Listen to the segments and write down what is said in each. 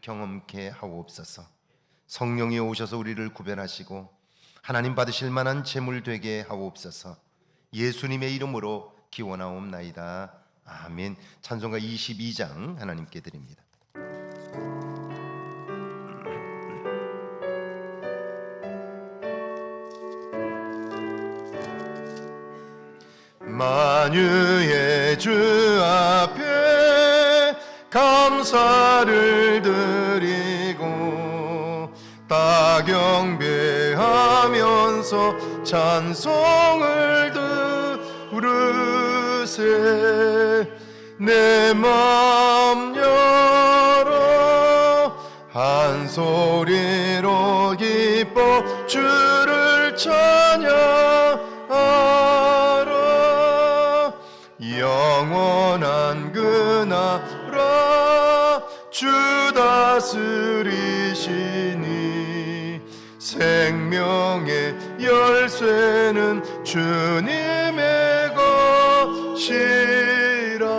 경험케 하옵소서. 성령이 오셔서 우리를 구별하시고 하나님 받으실 만한 제물 되게 하옵소서. 예수님의 이름으로 기원하옵나이다. 아멘. 찬송가 22장 하나님께 드립니다. 만유의 주 앞에 감사를 드리고 다 경배하면서 찬송을 부르세. 내 맘 열어 한 소리로 기뻐 주를 찬양하라. 영원한 그 나라 주 다스리시니 생명의 열쇠는 주님의 것이라.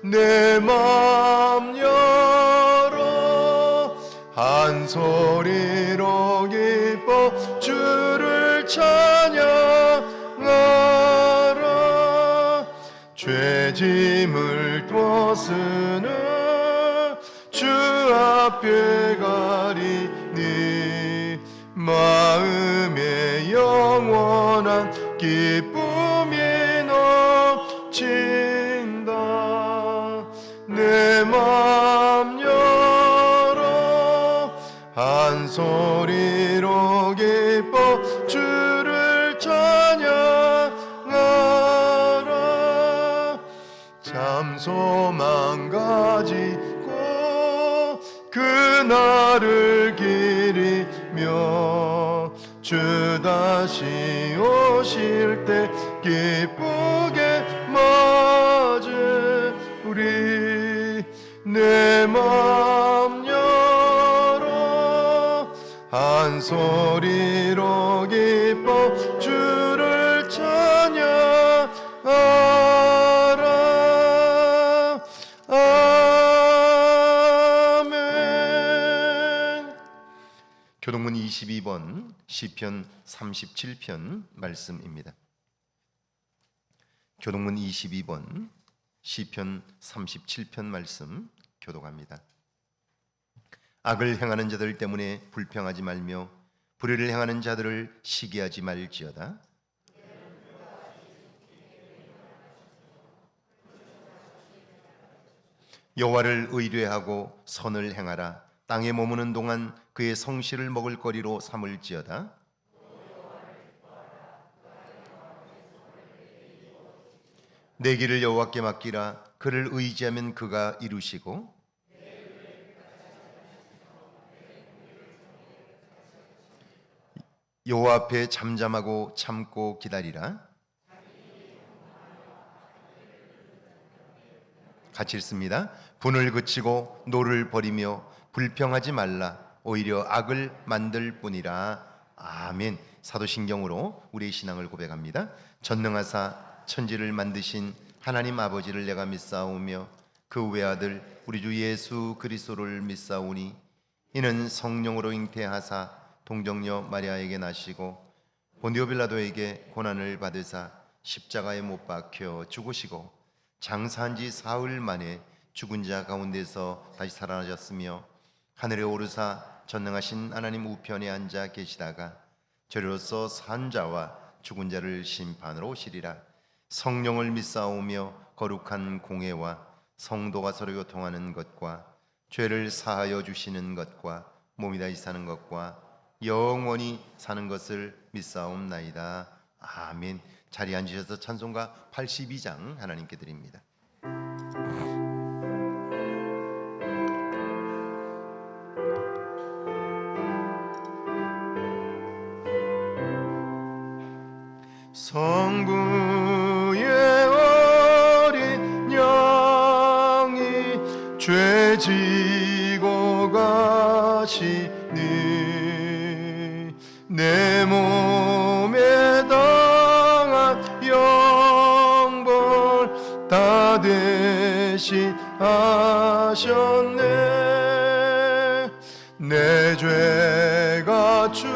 내 맘 열어 한 소리로 기뻐 주를 찬양하라. 죄짐을 벗으는 주 앞에 가리니 마음에 영원한 기쁨이 넘친다. 내 맘 열어 한 소리로 기뻐 주를 찬양하라. 잠소망 가지고 그날을 기리며 주 다시 오실 때 기쁘게 맞으리. 내 맘 열어 한 소리로 기뻐 주를 찬양하라. 아멘. 교동문 22번 시편 37편 말씀입니다. 교동문 22번 시편 37편 말씀 교독합니다. 악을 행하는 자들 때문에 불평하지 말며 불의를 행하는 자들을 시기하지 말지어다. 여호와를 의뢰하고 선을 행하라. 땅에 머무는 동안 그의 성실을 먹을 거리로 삼을지어다. 내 길을 여호와께 맡기라. 그를 의지하면 그가 이루시고 여호와 앞에 잠잠하고 참고 기다리라. 같이 읽습니다. 분을 그치고 노를 버리며 불평하지 말라. 오히려 악을 만들 뿐이라. 아멘. 사도신경으로 우리의 신앙을 고백합니다. 전능하사 천지를 만드신 하나님 아버지를 내가 믿사오며 그 외아들 우리 주 예수 그리스도를 믿사오니 이는 성령으로 잉태하사 동정녀 마리아에게 나시고 본디오 빌라도에게 고난을 받으사 십자가에 못 박혀 죽으시고 장사한 지 사흘 만에 죽은 자 가운데서 다시 살아나셨으며 하늘에 오르사 전능하신 하나님 우편에 앉아 계시다가 저리로서 산 자와 죽은 자를 심판으로 오시리라. 성령을 믿사오며 거룩한 공회와 성도가 서로 교통하는 것과 죄를 사하여 주시는 것과 몸이 다시 사는 것과 영원히 사는 것을 믿사옵나이다. 아멘. 자리에 앉으셔서 찬송가 82장 하나님께 드립니다. 성부의 어린 양이 죄 지고 가시니 내 몸에 당한 영벌 다 대신하셨네. 내 죄가 추악하나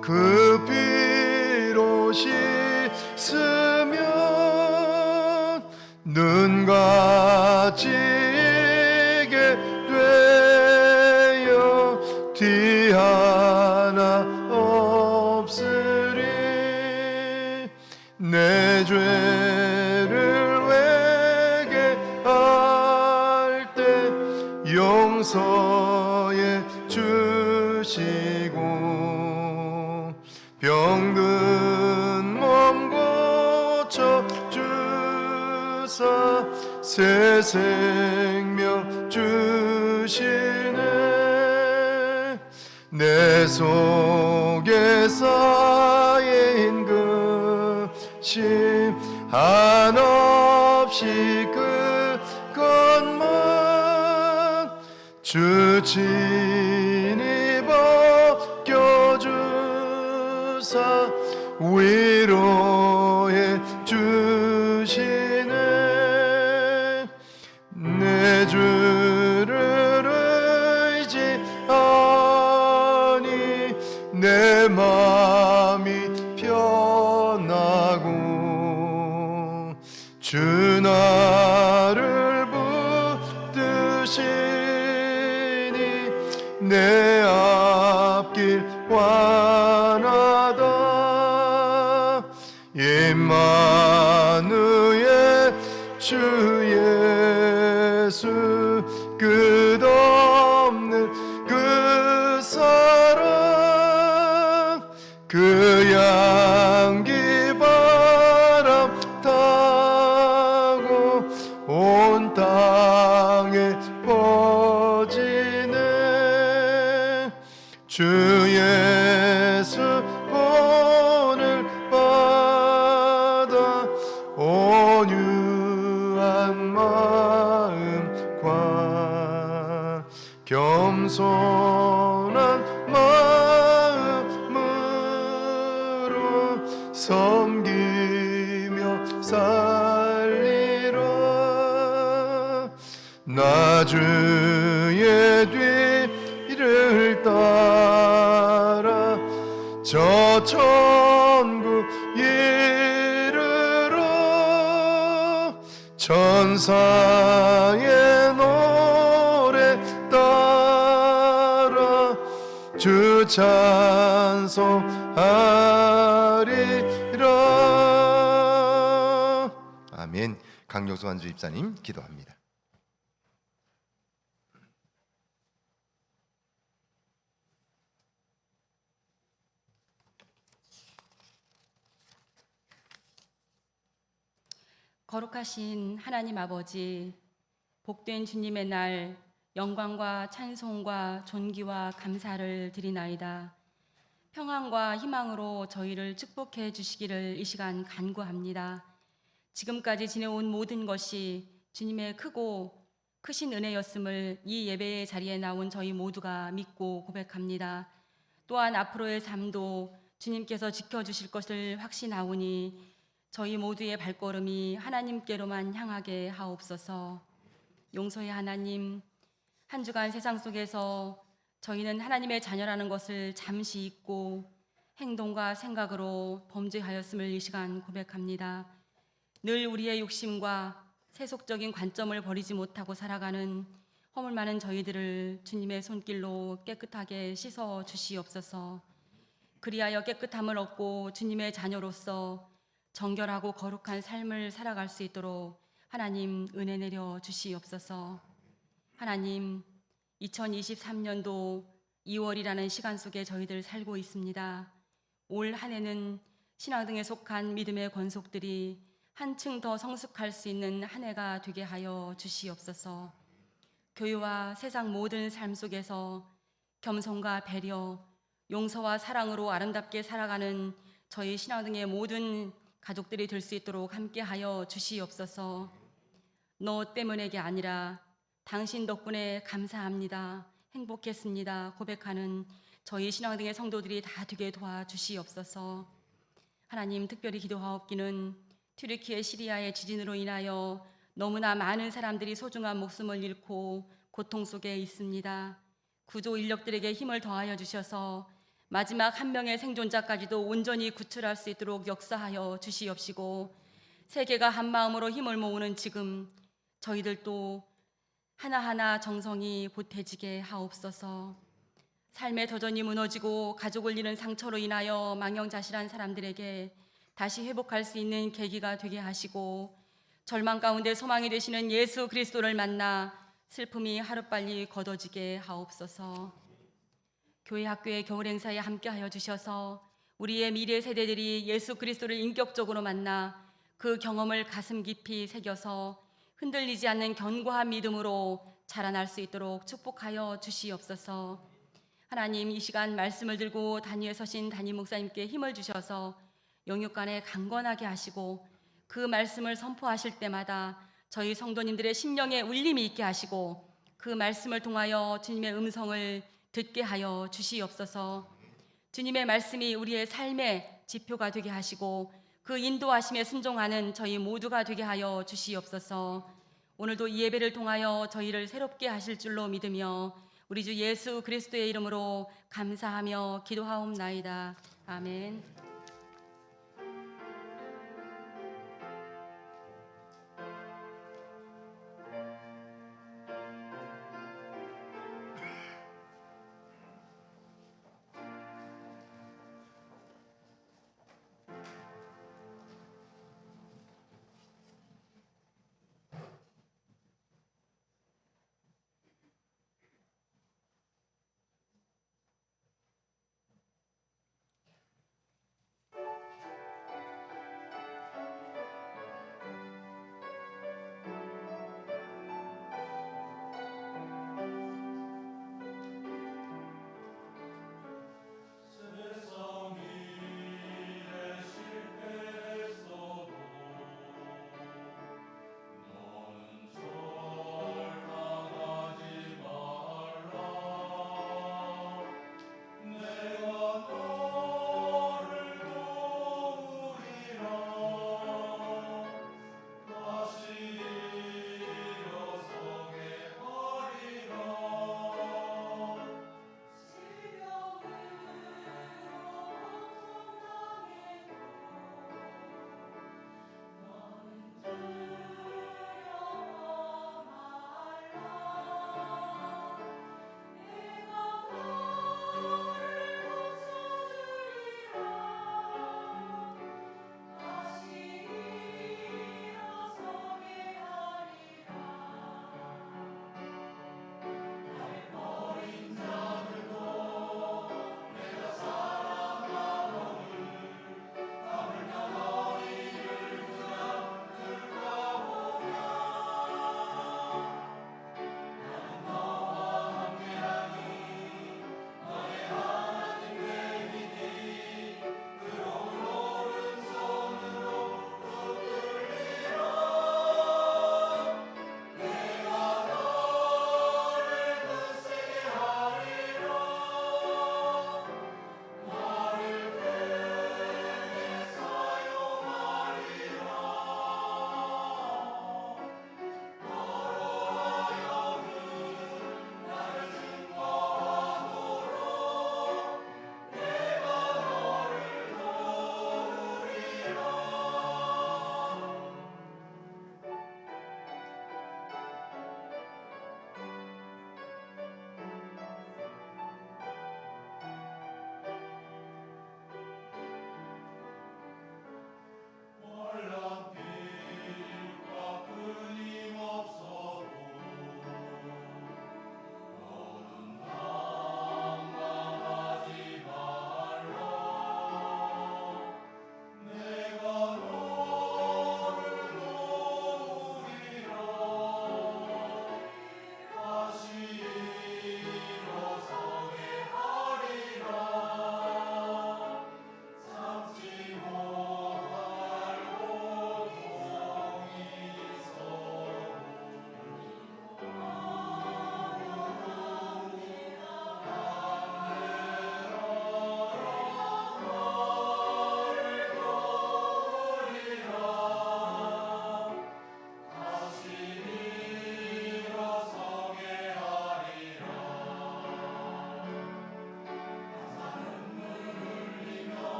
그 피로 씻으면 눈같이 이게 되어 티 하나 없으리. 내 죄를 회개할 때 용서해 주시고 병든 몸 고쳐 주사 새 생명 주시네. 내 속에 쌓인 그 심 한없이 그것만 주 친히 벗겨주사 위로해 주시네. 내 주를 의지하니 내 마음이 편하고 주 나를 붙드시니 내 앞길 환하다. 임마누엘 주 예수 끝없는 그 사랑 그 향기 바람 타고 온 땅에 퍼지네. 주 예수 본을 받아 온유한 마음과 겸손한 마음으로 섬기며 살리라. 나 주의 뒤를 따라 저 천국 이르러 천사의 노래 따라 주 찬송하리라. 아멘. 강용수 완주 집사님 기도합니다. 거룩하신 하나님 아버지, 복된 주님의 날 영광과 찬송과 존귀와 감사를 드리나이다. 평안과 희망으로 저희를 축복해 주시기를 이 시간 간구합니다. 지금까지 지내온 모든 것이 주님의 크고 크신 은혜였음을 이 예배의 자리에 나온 저희 모두가 믿고 고백합니다. 또한 앞으로의 삶도 주님께서 지켜주실 것을 확신하오니 저희 모두의 발걸음이 하나님께로만 향하게 하옵소서. 용서의 하나님, 한 주간 세상 속에서 저희는 하나님의 자녀라는 것을 잠시 잊고 행동과 생각으로 범죄하였음을 이 시간 고백합니다. 늘 우리의 욕심과 세속적인 관점을 버리지 못하고 살아가는 허물 많은 저희들을 주님의 손길로 깨끗하게 씻어 주시옵소서. 그리하여 깨끗함을 얻고 주님의 자녀로서 정결하고 거룩한 삶을 살아갈 수 있도록 하나님 은혜 내려 주시옵소서. 하나님, 2023년도 2월이라는 시간 속에 저희들 살고 있습니다. 올 한 해는 신앙등에 속한 믿음의 권속들이 한층 더 성숙할 수 있는 한 해가 되게 하여 주시옵소서. 교회와 세상 모든 삶 속에서 겸손과 배려, 용서와 사랑으로 아름답게 살아가는 저희 신앙등의 모든 가족들이 될 수 있도록 함께하여 주시옵소서. 너 때문에가 아니라 당신 덕분에 감사합니다, 행복했습니다 고백하는 저희 신앙등의 성도들이 다 되게 도와주시옵소서. 하나님, 특별히 기도하옵기는 튀르키예 시리아의 지진으로 인하여 너무나 많은 사람들이 소중한 목숨을 잃고 고통 속에 있습니다. 구조 인력들에게 힘을 더하여 주셔서 마지막 한 명의 생존자까지도 온전히 구출할 수 있도록 역사하여 주시옵시고, 세계가 한 마음으로 힘을 모으는 지금 저희들도 하나하나 정성이 보태지게 하옵소서. 삶의 도전이 무너지고 가족을 잃은 상처로 인하여 망연자실한 사람들에게 다시 회복할 수 있는 계기가 되게 하시고, 절망 가운데 소망이 되시는 예수 그리스도를 만나 슬픔이 하루빨리 걷어지게 하옵소서. 교회 학교의 겨울 행사에 함께하여 주셔서 우리의 미래 세대들이 예수 그리스도를 인격적으로 만나 그 경험을 가슴 깊이 새겨서 흔들리지 않는 견고한 믿음으로 자라날 수 있도록 축복하여 주시옵소서. 하나님, 이 시간 말씀을 들고 단위에 서신 담임 목사님께 힘을 주셔서 영육간에 강건하게 하시고, 그 말씀을 선포하실 때마다 저희 성도님들의 심령에 울림이 있게 하시고, 그 말씀을 통하여 주님의 음성을 듣게 하여 주시옵소서. 주님의 말씀이 우리의 삶의 지표가 되게 하시고, 그 인도하심에 순종하는 저희 모두가 되게 하여 주시옵소서. 오늘도 이 예배를 통하여 저희를 새롭게 하실 줄로 믿으며 우리 주 예수 그리스도의 이름으로 감사하며 기도하옵나이다. 아멘.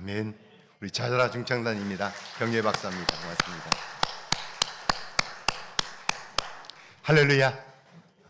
아멘. 우리 자자라 중창단입니다. 경례 박사입니다. 고맙습니다. 할렐루야.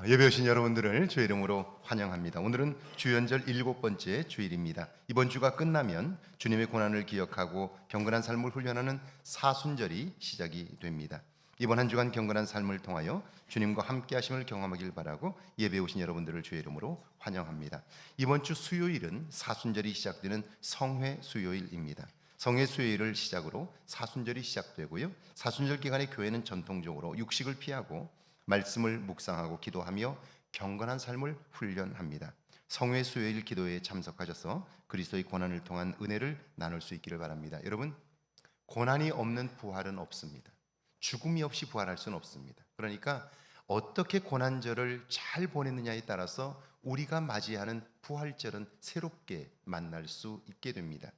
예배 오신 여러분들을 주의 이름으로 환영합니다. 오늘은 주연절 7번째 주일입니다. 이번 주가 끝나면 주님의 고난을 기억하고 경건한 삶을 훈련하는 사순절이 시작이 됩니다. 이번 한 주간 경건한 삶을 통하여 주님과 함께 하심을 경험하길 바라고 예배 오신 여러분들을 주의 이름으로 환영합니다. 이번 주 수요일은 사순절이 시작되는 성회 수요일입니다. 성회 수요일을 시작으로 사순절이 시작되고요. 사순절 기간에 교회는 전통적으로 육식을 피하고 말씀을 묵상하고 기도하며 경건한 삶을 훈련합니다. 성회 수요일 기도회에 참석하셔서 그리스도의 고난을 통한 은혜를 나눌 수 있기를 바랍니다. 여러분, 고난이 없는 부활은 없습니다. 죽음이 없이 부활할 수는 없습니다. 그러니까 어떻게 고난절을 잘 보냈느냐에 따라서 우리가 맞이하는 부활절은 새롭게 만날 수 있게 됩니다.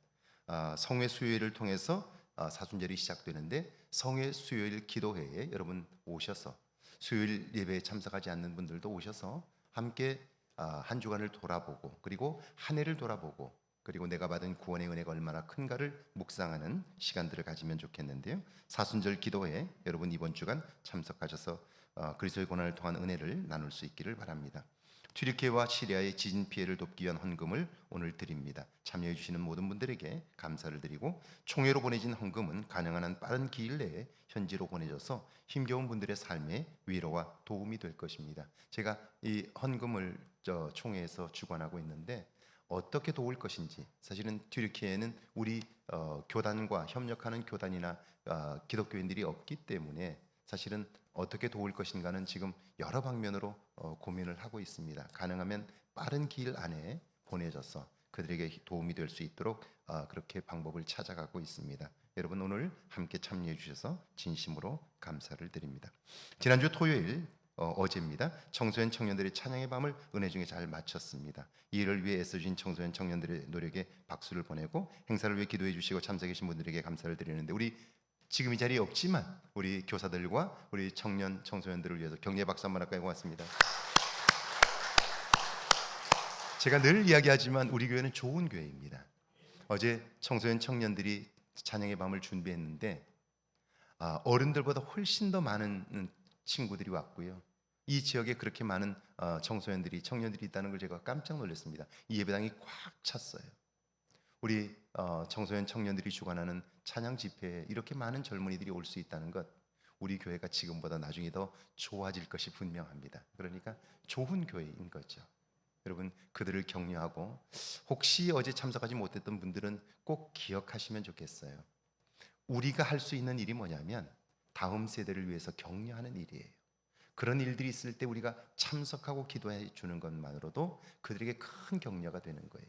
성회 수요일을 통해서 사순절이 시작되는데, 성회 수요일 기도회에 여러분 오셔서 수요일 예배에 참석하지 않는 분들도 오셔서 함께 한 주간을 돌아보고, 그리고 한 해를 돌아보고, 그리고 내가 받은 구원의 은혜가 얼마나 큰가를 묵상하는 시간들을 가지면 좋겠는데요. 사순절 기도회에 여러분 이번 주간 참석하셔서 그리스도의 고난을 통한 은혜를 나눌 수 있기를 바랍니다. 튀르키예와 시리아의 지진 피해를 돕기 위한 헌금을 오늘 드립니다. 참여해 주시는 모든 분들에게 감사를 드리고, 총회로 보내진 헌금은 가능한 한 빠른 기일 내에 현지로 보내져서 힘겨운 분들의 삶에 위로와 도움이 될 것입니다. 제가 이 헌금을 총회에서 주관하고 있는데 어떻게 도울 것인지, 사실은 튀르키예에는 우리 교단과 협력하는 교단이나 기독교인들이 없기 때문에 사실은 어떻게 도울 것인가는 지금 여러 방면으로 고민을 하고 있습니다. 가능하면 빠른 기일 안에 보내져서 그들에게 도움이 될 수 있도록 그렇게 방법을 찾아가고 있습니다. 여러분, 오늘 함께 참여해 주셔서 진심으로 감사를 드립니다. 지난주 토요일 어제입니다. 청소년 청년들의 찬양의 밤을 은혜 중에 잘 마쳤습니다. 이 일을 위해 애써주신 청소년 청년들의 노력에 박수를 보내고, 행사를 위해 기도해 주시고 참석해 주신 분들에게 감사를 드리는데, 우리 지금 이 자리에 없지만 우리 교사들과 우리 청년 청소년들을 위해서 경례 박수 한번 할까요? 고맙습니다. 제가 늘 이야기하지만 우리 교회는 좋은 교회입니다. 어제 청소년 청년들이 찬양의 밤을 준비했는데 어른들보다 훨씬 더 많은 친구들이 왔고요. 이 지역에 그렇게 많은 청소년들이, 청년들이 있다는 걸 제가 깜짝 놀랐습니다. 이 예배당이 꽉 찼어요. 우리 청소년 청년들이 주관하는 찬양 집회에 이렇게 많은 젊은이들이 올 수 있다는 것, 우리 교회가 지금보다 나중에 더 좋아질 것이 분명합니다. 그러니까 좋은 교회인 거죠. 여러분, 그들을 격려하고, 혹시 어제 참석하지 못했던 분들은 꼭 기억하시면 좋겠어요. 우리가 할 수 있는 일이 뭐냐면 다음 세대를 위해서 격려하는 일이에요. 그런 일들이 있을 때 우리가 참석하고 기도해 주는 것만으로도 그들에게 큰 격려가 되는 거예요.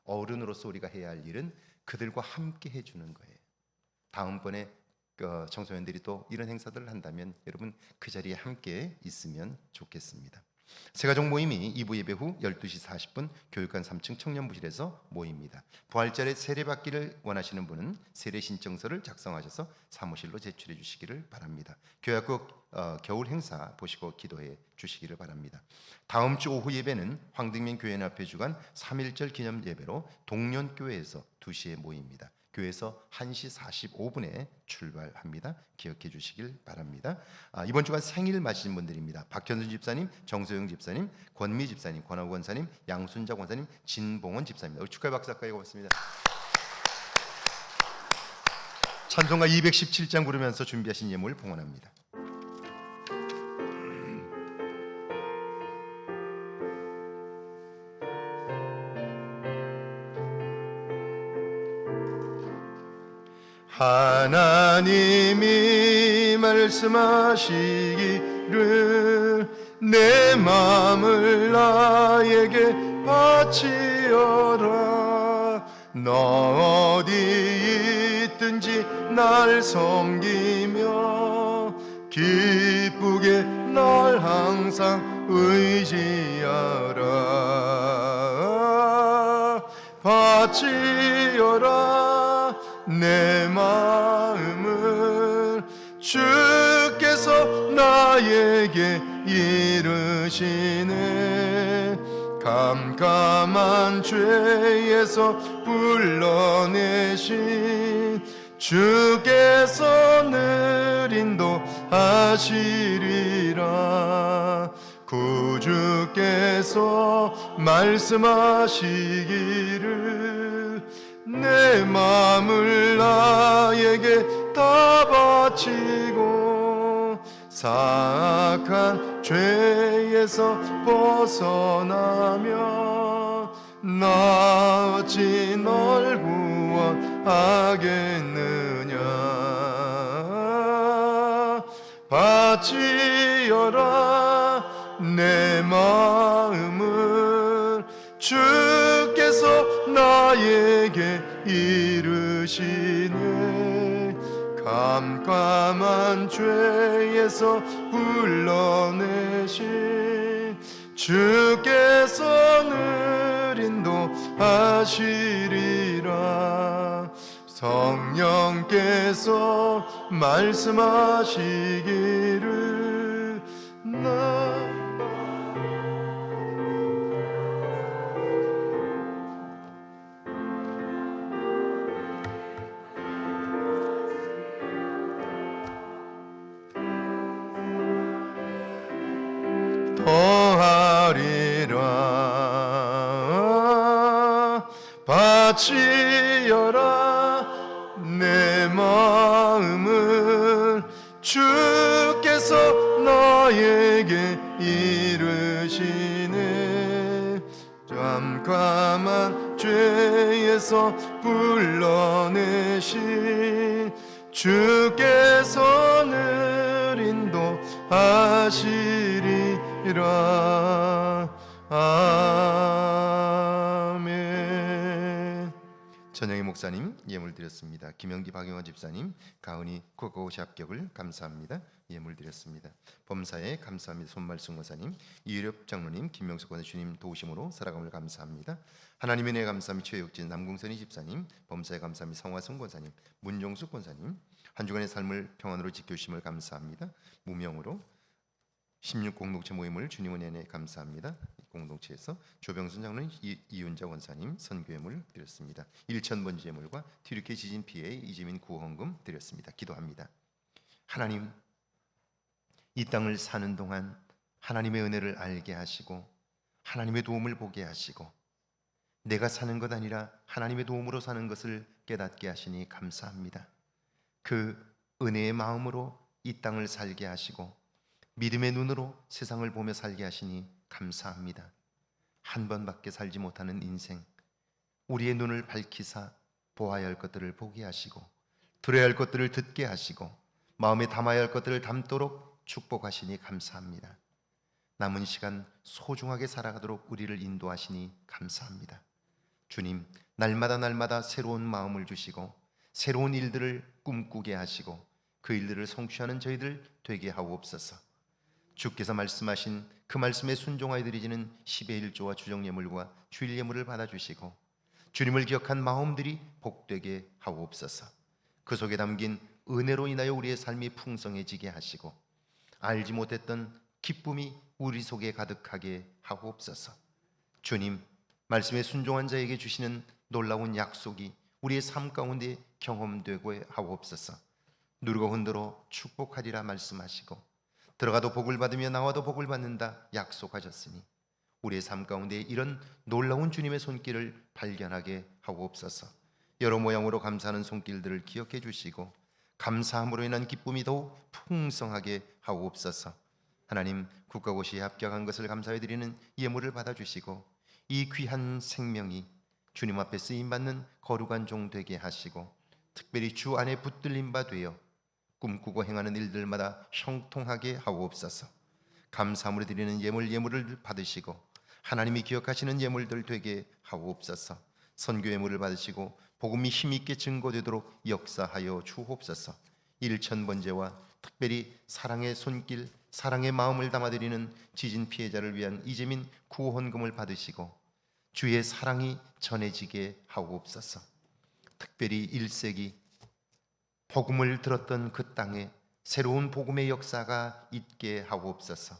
어른으로서 우리가 해야 할 일은 그들과 함께 해주는 거예요. 다음번에 청소년들이 또 이런 행사들을 한다면 여러분 그 자리에 함께 있으면 좋겠습니다. 새가족 모임이 2부 예배 후 12시 40분 교육관 3층 청년부실에서 모입니다. 부활절에 세례받기를 원하시는 분은 세례 신청서를 작성하셔서 사무실로 제출해 주시기를 바랍니다. 교회학교 겨울 행사 보시고 기도해 주시기를 바랍니다. 다음 주 오후 예배는 황등면 교회는 앞에 주간 3.1절 기념 예배로 동년교회에서 2시에 모입니다. 교회에서 1시 45분에 출발합니다. 기억해 주시길 바랍니다. 이번 주간 생일 맞으신 분들입니다. 박현순 집사님, 정소영 집사님, 권미 집사님, 권하우 권사님, 양순자 권사님, 진봉원 집사입니다. 축하의 박수 할까요? 고맙습니다. 찬송가 217장 부르면서 준비하신 예물 봉헌합니다. 하나님이 말씀하시기를 내 마음을 나에게 바치어라. 너 어디 있든지 날 섬기며 기쁘게 날 항상 의지하라. 바치어라 내 마음을 주께서 나에게 이르시네. 깜깜한 죄에서 불러내신 주께서 늘 인도하시리라. 구주께서 말씀하시기를 내 마음을 나에게 다 바치고 사악한 죄에서 벗어나며 나 어찌 널 구원하겠느냐. 바치어라 내 마음을 주께서 나에게 이르시네. 깜깜한 죄에서 불러내신 주께서 늘 인도하시리라. 성령께서 말씀하시기를 나 더하리라. 바치어라 내 마음을 주께서 나에게 이르시네. 깜깜한 죄에서 불러내신 주께서 늘 인도하시리라. 아멘. 전영희 목사님 예물 드렸습니다. 김영기 박영화 집사님 가은이 코코시 합격을 감사합니다. 예물 드렸습니다. 범사에 감사합니다. 손말순 권사님, 이유렵 장로님, 김명석 권사 주님 도우심으로 살아감을 감사합니다. 하나님의 은혜 감사합니다. 최혁진 남궁선이 집사님, 범사에 감사합니다. 성화승 권사님, 문종숙 권사님, 한 주간의 삶을 평안으로 지켜주심을 감사합니다. 무명으로 16 공동체 모임을 주님 은혜에 감사합니다. 공동체에서 조병순 장로님, 이윤자 원사님 선교예물 드렸습니다. 1,000번지 예물과 튀르키 지진 피해 이재민 구원금 드렸습니다. 기도합니다. 하나님, 이 땅을 사는 동안 하나님의 은혜를 알게 하시고 하나님의 도움을 보게 하시고 내가 사는 것 아니라 하나님의 도움으로 사는 것을 깨닫게 하시니 감사합니다. 그 은혜의 마음으로 이 땅을 살게 하시고 믿음의 눈으로 세상을 보며 살게 하시니 감사합니다. 한 번밖에 살지 못하는 인생, 우리의 눈을 밝히사 보아야 할 것들을 보게 하시고 들어야 할 것들을 듣게 하시고 마음에 담아야 할 것들을 담도록 축복하시니 감사합니다. 남은 시간 소중하게 살아가도록 우리를 인도하시니 감사합니다. 주님, 날마다 새로운 마음을 주시고 새로운 일들을 꿈꾸게 하시고 그 일들을 성취하는 저희들 되게 하옵소서. 주께서 말씀하신 그 말씀에 순종하여 드리지는 10의 1조와 주정예물과 주일예물을 받아주시고 주님을 기억한 마음들이 복되게 하옵소서. 그 속에 담긴 은혜로 인하여 우리의 삶이 풍성해지게 하시고 알지 못했던 기쁨이 우리 속에 가득하게 하옵소서. 주님, 말씀에 순종한 자에게 주시는 놀라운 약속이 우리의 삶 가운데 경험되고 하옵소서. 누르고 흔들어 축복하리라 말씀하시고 들어가도 복을 받으며 나와도 복을 받는다 약속하셨으니 우리의 삶 가운데 이런 놀라운 주님의 손길을 발견하게 하옵소서. 여러 모양으로 감사하는 손길들을 기억해 주시고 감사함으로 인한 기쁨이 더욱 풍성하게 하옵소서. 하나님, 국가고시에 합격한 것을 감사해 드리는 예물을 받아주시고 이 귀한 생명이 주님 앞에 쓰임받는 거룩한 종 되게 하시고 특별히 주 안에 붙들림 바 되어 꿈꾸고 행하는 일들마다 형통하게 하옵소서. 감사함으로 드리는 예물을 받으시고 하나님이 기억하시는 예물들 되게 하옵소서. 선교 예물을 받으시고 복음이 힘있게 증거되도록 역사하여 주옵소서. 1,000번제와 특별히 사랑의 손길, 사랑의 마음을 담아드리는 지진 피해자를 위한 이재민 구원금을 받으시고 주의 사랑이 전해지게 하옵소서. 특별히 1세기 복음을 들었던 그 땅에 새로운 복음의 역사가 있게 하옵소서.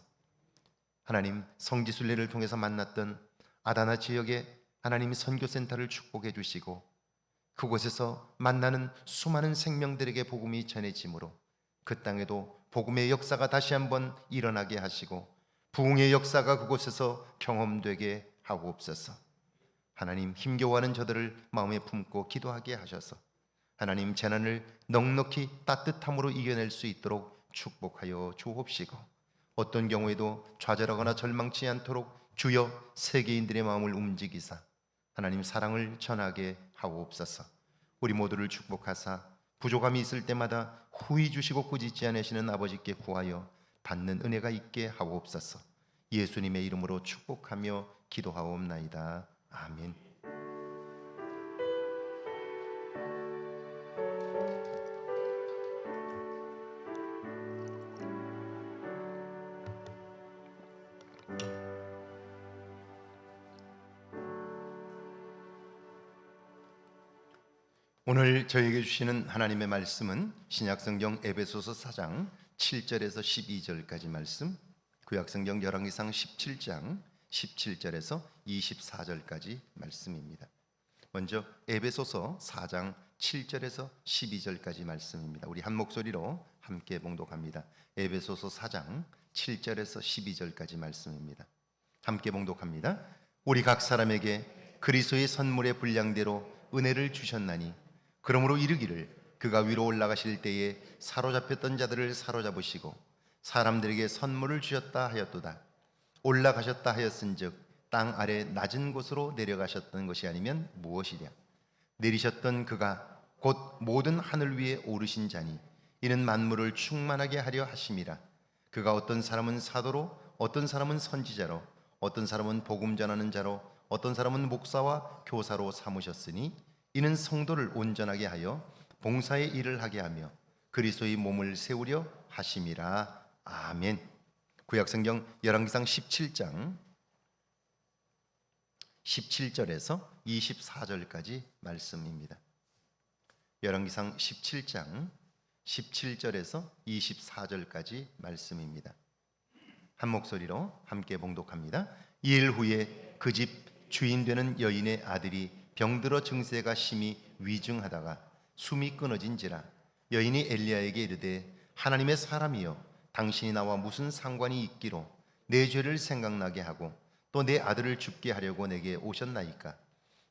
하나님, 성지순례를 통해서 만났던 아다나 지역에 하나님이 선교센터를 축복해 주시고 그곳에서 만나는 수많은 생명들에게 복음이 전해지므로 그 땅에도 복음의 역사가 다시 한번 일어나게 하시고 부흥의 역사가 그곳에서 경험되게 하옵소서. 하나님, 힘겨워하는 저들을 마음에 품고 기도하게 하셔서 하나님, 재난을 넉넉히 따뜻함으로 이겨낼 수 있도록 축복하여 주옵시고 어떤 경우에도 좌절하거나 절망치 않도록 주여 세계인들의 마음을 움직이사 하나님 사랑을 전하게 하옵소서. 우리 모두를 축복하사 부족함이 있을 때마다 후히 주시고 꾸짖지 않으시는 아버지께 구하여 받는 은혜가 있게 하옵소서. 예수님의 이름으로 축복하며 기도하옵나이다. 아멘. 오늘 저에게 주시는 하나님의 말씀은 신약성경 에베소서 4장 7절에서 12절까지 말씀, 구약성경 열왕기상 17장 17절에서 24절까지 말씀입니다. 먼저 에베소서 4장 7절에서 12절까지 말씀입니다. 우리 한 목소리로 함께 봉독합니다. 에베소서 4장 7절에서 12절까지 말씀입니다. 함께 봉독합니다. 우리 각 사람에게 그리스도의 선물의 분량대로 은혜를 주셨나니 그러므로 이르기를 그가 위로 올라가실 때에 사로잡혔던 자들을 사로잡으시고 사람들에게 선물을 주셨다 하였도다. 올라가셨다 하였은즉 땅 아래 낮은 곳으로 내려가셨던 것이 아니면 무엇이랴. 내리셨던 그가 곧 모든 하늘 위에 오르신 자니 이는 만물을 충만하게 하려 하심이라. 그가 어떤 사람은 사도로 어떤 사람은 선지자로 어떤 사람은 복음 전하는 자로 어떤 사람은 목사와 교사로 삼으셨으니 이는 성도를 온전하게 하여 봉사의 일을 하게 하며 그리스도의 몸을 세우려 하심이라. 아멘. 구약성경 열왕기상 17장 17절에서 24절까지 말씀입니다. 열왕기상 17장 17절에서 24절까지 말씀입니다. 한 목소리로 함께 봉독합니다. 이 일 후에 그 집 주인 되는 여인의 아들이 병들어 증세가 심히 위중하다가 숨이 끊어진지라. 여인이 엘리야에게 이르되 하나님의 사람이여 당신이 나와 무슨 상관이 있기로 내 죄를 생각나게 하고 또 내 아들을 죽게 하려고 내게 오셨나이까.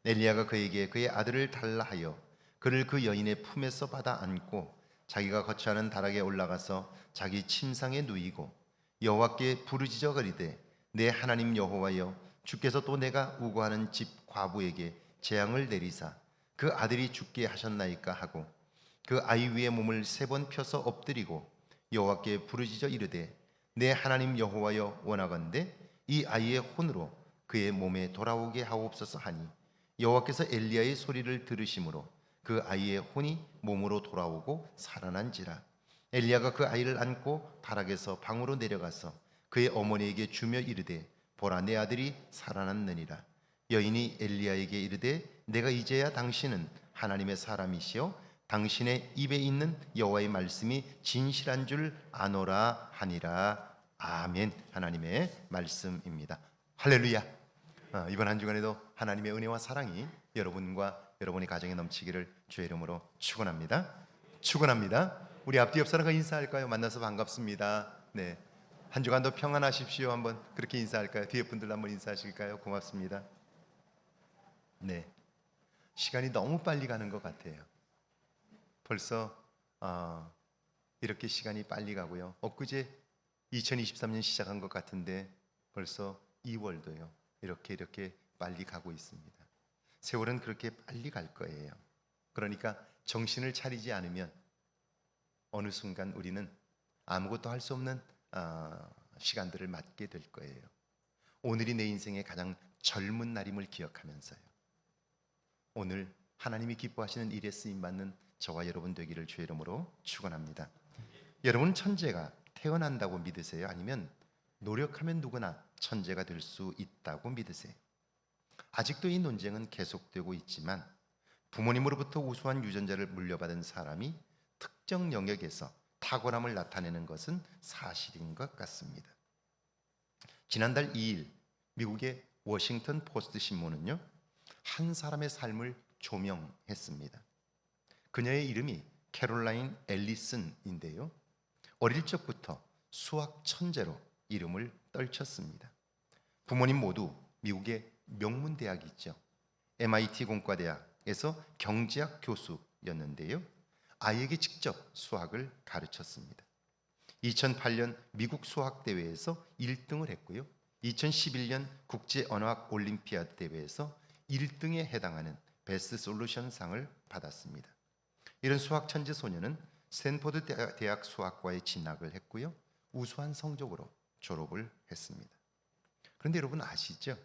엘리야가 그에게 그의 아들을 달라 하여 그를 그 여인의 품에서 받아 안고 자기가 거처하는 다락에 올라가서 자기 침상에 누이고 여호와께 부르짖어 거리되 내 하나님 여호와여 주께서 또 내가 우고하는 집 과부에게 재앙을 내리사 그 아들이 죽게 하셨나이까 하고 그 아이 위에 몸을 3번 펴서 엎드리고 여호와께 부르짖어 이르되 내 하나님 여호와여 원하건대 이 아이의 혼으로 그의 몸에 돌아오게 하옵소서 하니 여호와께서 엘리야의 소리를 들으심으로 그 아이의 혼이 몸으로 돌아오고 살아난지라. 엘리야가 그 아이를 안고 다락에서 방으로 내려가서 그의 어머니에게 주며 이르되 보라 내 아들이 살아났느니라. 여인이 엘리야에게 이르되 내가 이제야 당신은 하나님의 사람이시요 당신의 입에 있는 여호와의 말씀이 진실한 줄 아노라 하니라. 아멘. 하나님의 말씀입니다. 할렐루야. 이번 한 주간에도 하나님의 은혜와 사랑이 여러분과 여러분의 가정에 넘치기를 주의 이름으로 축원합니다. 축원합니다. 우리 앞뒤 옆 사람과 인사할까요? 만나서 반갑습니다. 네, 한 주간도 평안하십시오. 한번 그렇게 인사할까요? 뒤에 분들 한번 인사하실까요? 고맙습니다. 네, 시간이 너무 빨리 가는 것 같아요. 벌써 이렇게 시간이 빨리 가고요. 엊그제 2023년 시작한 것 같은데 벌써 2월도요. 이렇게 빨리 가고 있습니다. 세월은 그렇게 빨리 갈 거예요. 그러니까 정신을 차리지 않으면 어느 순간 우리는 아무것도 할 수 없는 시간들을 맞게 될 거예요. 오늘이 내 인생의 가장 젊은 날임을 기억하면서요. 오늘 하나님이 기뻐하시는 일에 쓰임받는 저와 여러분 되기를 주의 이름으로 축원합니다. 여러분 천재가 태어난다고 믿으세요? 아니면 노력하면 누구나 천재가 될 수 있다고 믿으세요? 아직도 이 논쟁은 계속되고 있지만 부모님으로부터 우수한 유전자를 물려받은 사람이 특정 영역에서 탁월함을 나타내는 것은 사실인 것 같습니다. 지난달 2일 미국의 워싱턴 포스트 신문은요, 한 사람의 삶을 조명했습니다. 그녀의 이름이 캐롤라인 앨리슨인데요, 어릴 적부터 수학 천재로 이름을 떨쳤습니다. 부모님 모두 미국의 명문 대학이 있죠. MIT 공과대학에서 경제학 교수였는데요, 아이에게 직접 수학을 가르쳤습니다. 2008년 미국 수학대회에서 1등을 했고요, 2011년 국제언어학 올림피아드 대회에서 1등에 해당하는 베스트 솔루션상을 받았습니다. 이런 수학 천재 소녀는 스탠포드 대학 수학과에 진학을 했고요, 우수한 성적으로 졸업을 했습니다. 그런데 여러분 아시죠?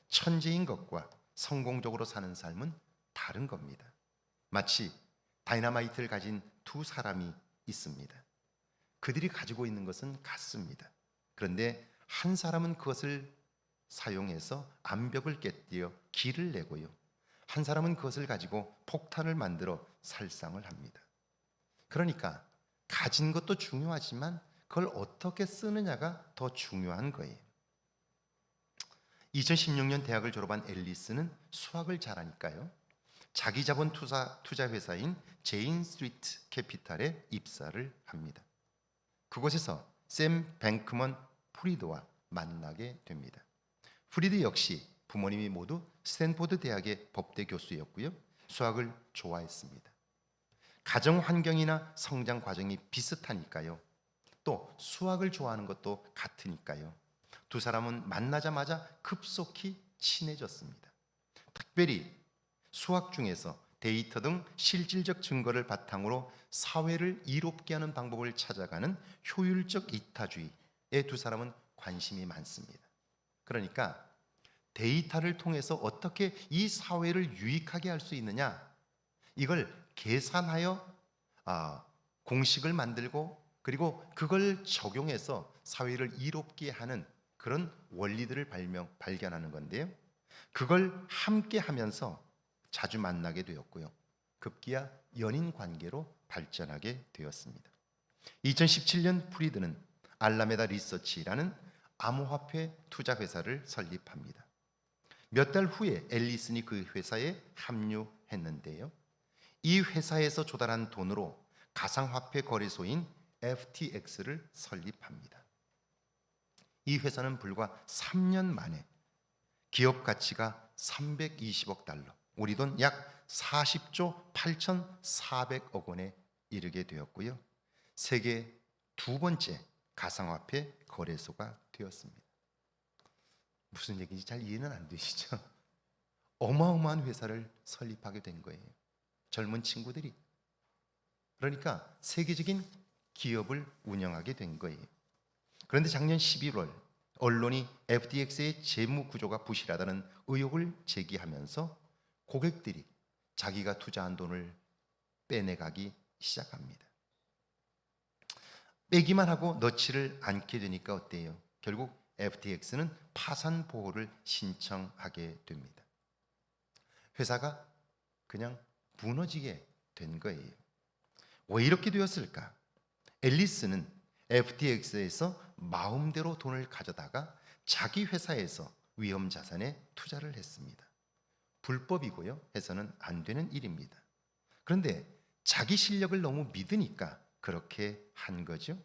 천재인 것과 성공적으로 사는 삶은 다른 겁니다. 마치 다이너마이트를 가진 두 사람이 있습니다. 그들이 가지고 있는 것은 같습니다. 그런데 한 사람은 그것을 사용해서 암벽을 깨뜨려 길을 내고요, 한 사람은 그것을 가지고 폭탄을 만들어 살상을 합니다. 그러니까 가진 것도 중요하지만 그걸 어떻게 쓰느냐가 더 중요한 거예요. 2016년 대학을 졸업한 앨리스는 수학을 잘하니까요, 자기 자본 투자 회사인 제인 스트리트 캐피탈에 입사를 합니다. 그곳에서 샘 뱅크먼 프리드와 만나게 됩니다. 프리드 역시 부모님이 모두 스탠포드 대학의 법대 교수였고요, 수학을 좋아했습니다. 가정 환경이나 성장 과정이 비슷하니까요, 또 수학을 좋아하는 것도 같으니까요, 두 사람은 만나자마자 급속히 친해졌습니다. 특별히 수학 중에서 데이터 등 실질적 증거를 바탕으로 사회를 이롭게 하는 방법을 찾아가는 효율적 이타주의에 두 사람은 관심이 많습니다. 그러니까 데이터를 통해서 어떻게 이 사회를 유익하게 할 수 있느냐, 이걸 계산하여 공식을 만들고 그리고 그걸 적용해서 사회를 이롭게 하는 그런 원리들을 발견하는 건데요, 그걸 함께 하면서 자주 만나게 되었고요, 급기야 연인 관계로 발전하게 되었습니다. 2017년 프리드는 알라메다 리서치라는 암호화폐 투자 회사를 설립합니다. 몇 달 후에 앨리슨이 그 회사에 합류했는데요, 이 회사에서 조달한 돈으로 가상화폐 거래소인 FTX를 설립합니다. 이 회사는 불과 3년 만에 기업 가치가 320억 달러, 우리 돈 약 40조 8,400억 원에 이르게 되었고요, 세계 두 번째 가상화폐 거래소가 되었습니다. 무슨 얘기인지 잘 이해는 안 되시죠? 어마어마한 회사를 설립하게 된 거예요, 젊은 친구들이. 그러니까 세계적인 기업을 운영하게 된 거예요. 그런데 작년 11월 언론이 FTX의 재무 구조가 부실하다는 의혹을 제기하면서 고객들이 자기가 투자한 돈을 빼내가기 시작합니다. 빼기만 하고 넣지를 않게 되니까 어때요? 결국 FTX는 파산 보호를 신청하게 됩니다. 회사가 그냥 무너지게 된 거예요. 왜 이렇게 되었을까? 앨리스는 FTX에서 마음대로 돈을 가져다가 자기 회사에서 위험 자산에 투자를 했습니다. 불법이고요, 해서는 안 되는 일입니다. 그런데 자기 실력을 너무 믿으니까 그렇게 한 거죠.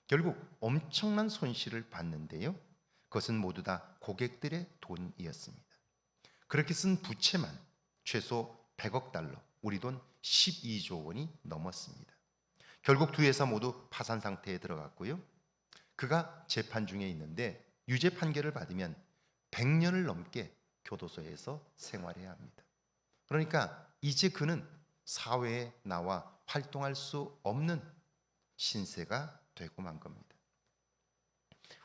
결국 엄청난 손실을 봤는데요, 그것은 모두 다 고객들의 돈이었습니다. 그렇게 쓴 부채만 최소 100억 달러, 우리 돈 12조 원이 넘었습니다. 결국 두 회사 모두 파산 상태에 들어갔고요, 그가 재판 중에 있는데 유죄 판결을 받으면 100년을 넘게 교도소에서 생활해야 합니다. 그러니까 이제 그는 사회에 나와 활동할 수 없는 신세가 되고 만 겁니다.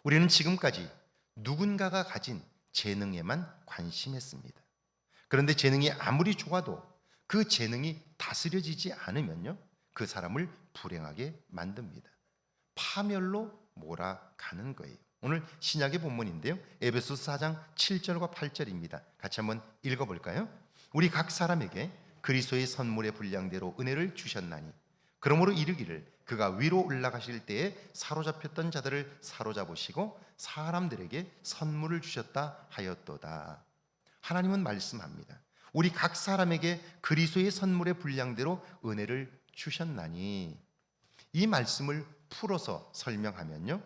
우리는 지금까지 누군가가 가진 재능에만 관심했습니다. 그런데 재능이 아무리 좋아도 그 재능이 다스려지지 않으면요, 그 사람을 불행하게 만듭니다. 파멸로 몰아가는 거예요. 오늘 신약의 본문인데요, 에베소서 4장 7절과 8절입니다. 같이 한번 읽어볼까요? 우리 각 사람에게 그리스도의 선물의 분량대로 은혜를 주셨나니 그러므로 이르기를 그가 위로 올라가실 때에 사로잡혔던 자들을 사로잡으시고 사람들에게 선물을 주셨다 하였도다. 하나님은 말씀합니다. 우리 각 사람에게 그리스도의 선물의 분량대로 은혜를 주셨나니, 이 말씀을 풀어서 설명하면요,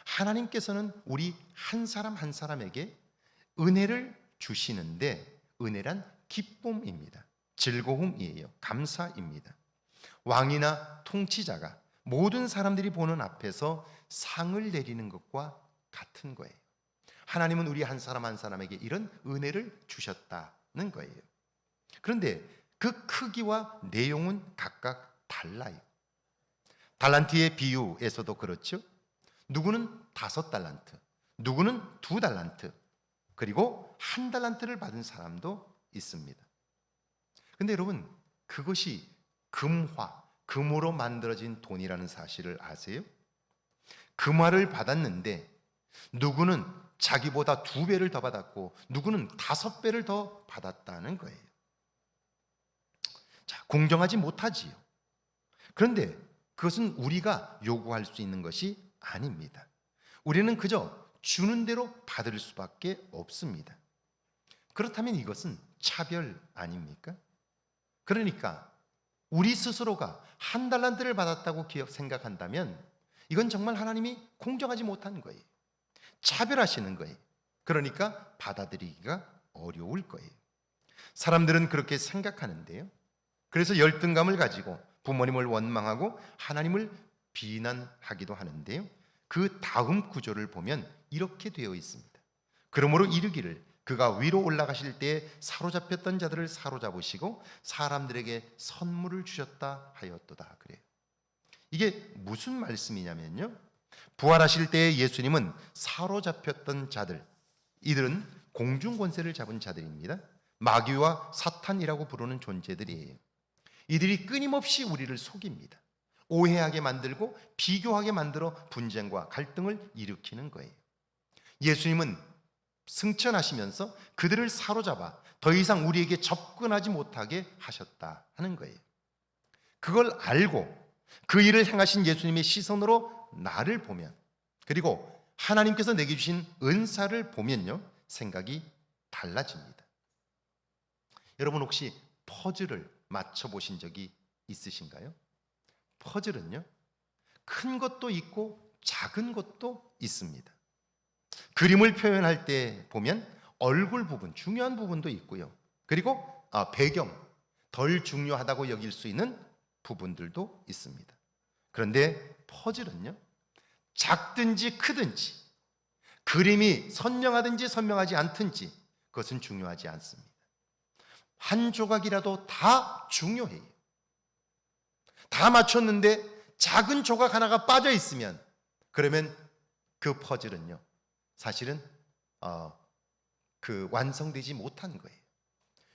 하나님께서는 우리 한 사람 한 사람에게 은혜를 주시는데, 은혜란 기쁨입니다. 즐거움이에요. 감사입니다. 왕이나 통치자가 모든 사람들이 보는 앞에서 상을 내리는 것과 같은 거예요. 하나님은 우리 한 사람 한 사람에게 이런 은혜를 주셨다는 거예요. 그런데 그 크기와 내용은 각각 달라요. 달란트의 비유에서도 그렇죠. 누구는 5달란트, 누구는 2달란트, 그리고 1달란트를 받은 사람도 있습니다. 근데 여러분, 그것이 금화, 금으로 만들어진 돈이라는 사실을 아세요? 금화를 받았는데 누구는 자기보다 2배를 더 받았고 누구는 5배를 더 받았다는 거예요. 자, 공정하지 못하지요. 그런데 그것은 우리가 요구할 수 있는 것이 아닙니다. 우리는 그저 주는 대로 받을 수밖에 없습니다. 그렇다면 이것은 차별 아닙니까? 그러니까 우리 스스로가 1달란트를 받았다고 생각한다면 이건 정말 하나님이 공정하지 못한 거예요. 차별하시는 거예요. 그러니까 받아들이기가 어려울 거예요. 사람들은 그렇게 생각하는데요. 그래서 열등감을 가지고 부모님을 원망하고 하나님을 비난하기도 하는데요. 그 다음 구절을 보면 이렇게 되어 있습니다. 그러므로 이르기를 그가 위로 올라가실 때에 사로잡혔던 자들을 사로잡으시고 사람들에게 선물을 주셨다 하였도다. 그래요. 이게 무슨 말씀이냐면요, 부활하실 때에 예수님은 사로잡혔던 자들, 이들은 공중 권세를 잡은 자들입니다. 마귀와 사탄이라고 부르는 존재들이에요. 이들이 끊임없이 우리를 속입니다. 오해하게 만들고 비교하게 만들어 분쟁과 갈등을 일으키는 거예요. 예수님은 승천하시면서 그들을 사로잡아 더 이상 우리에게 접근하지 못하게 하셨다 하는 거예요. 그걸 알고 그 일을 행하신 예수님의 시선으로 나를 보면, 그리고 하나님께서 내게 주신 은사를 보면요, 생각이 달라집니다. 여러분, 혹시 퍼즐을 맞춰보신 적이 있으신가요? 퍼즐은요, 큰 것도 있고 작은 것도 있습니다. 그림을 표현할 때 보면 얼굴 부분, 중요한 부분도 있고요. 그리고 배경, 덜 중요하다고 여길 수 있는 부분들도 있습니다. 그런데 퍼즐은요, 작든지 크든지, 그림이 선명하든지 선명하지 않든지 그것은 중요하지 않습니다. 한 조각이라도 다 중요해요. 다 맞췄는데 작은 조각 하나가 빠져 있으면, 그러면 그 퍼즐은요, 사실은 완성되지 못한 거예요.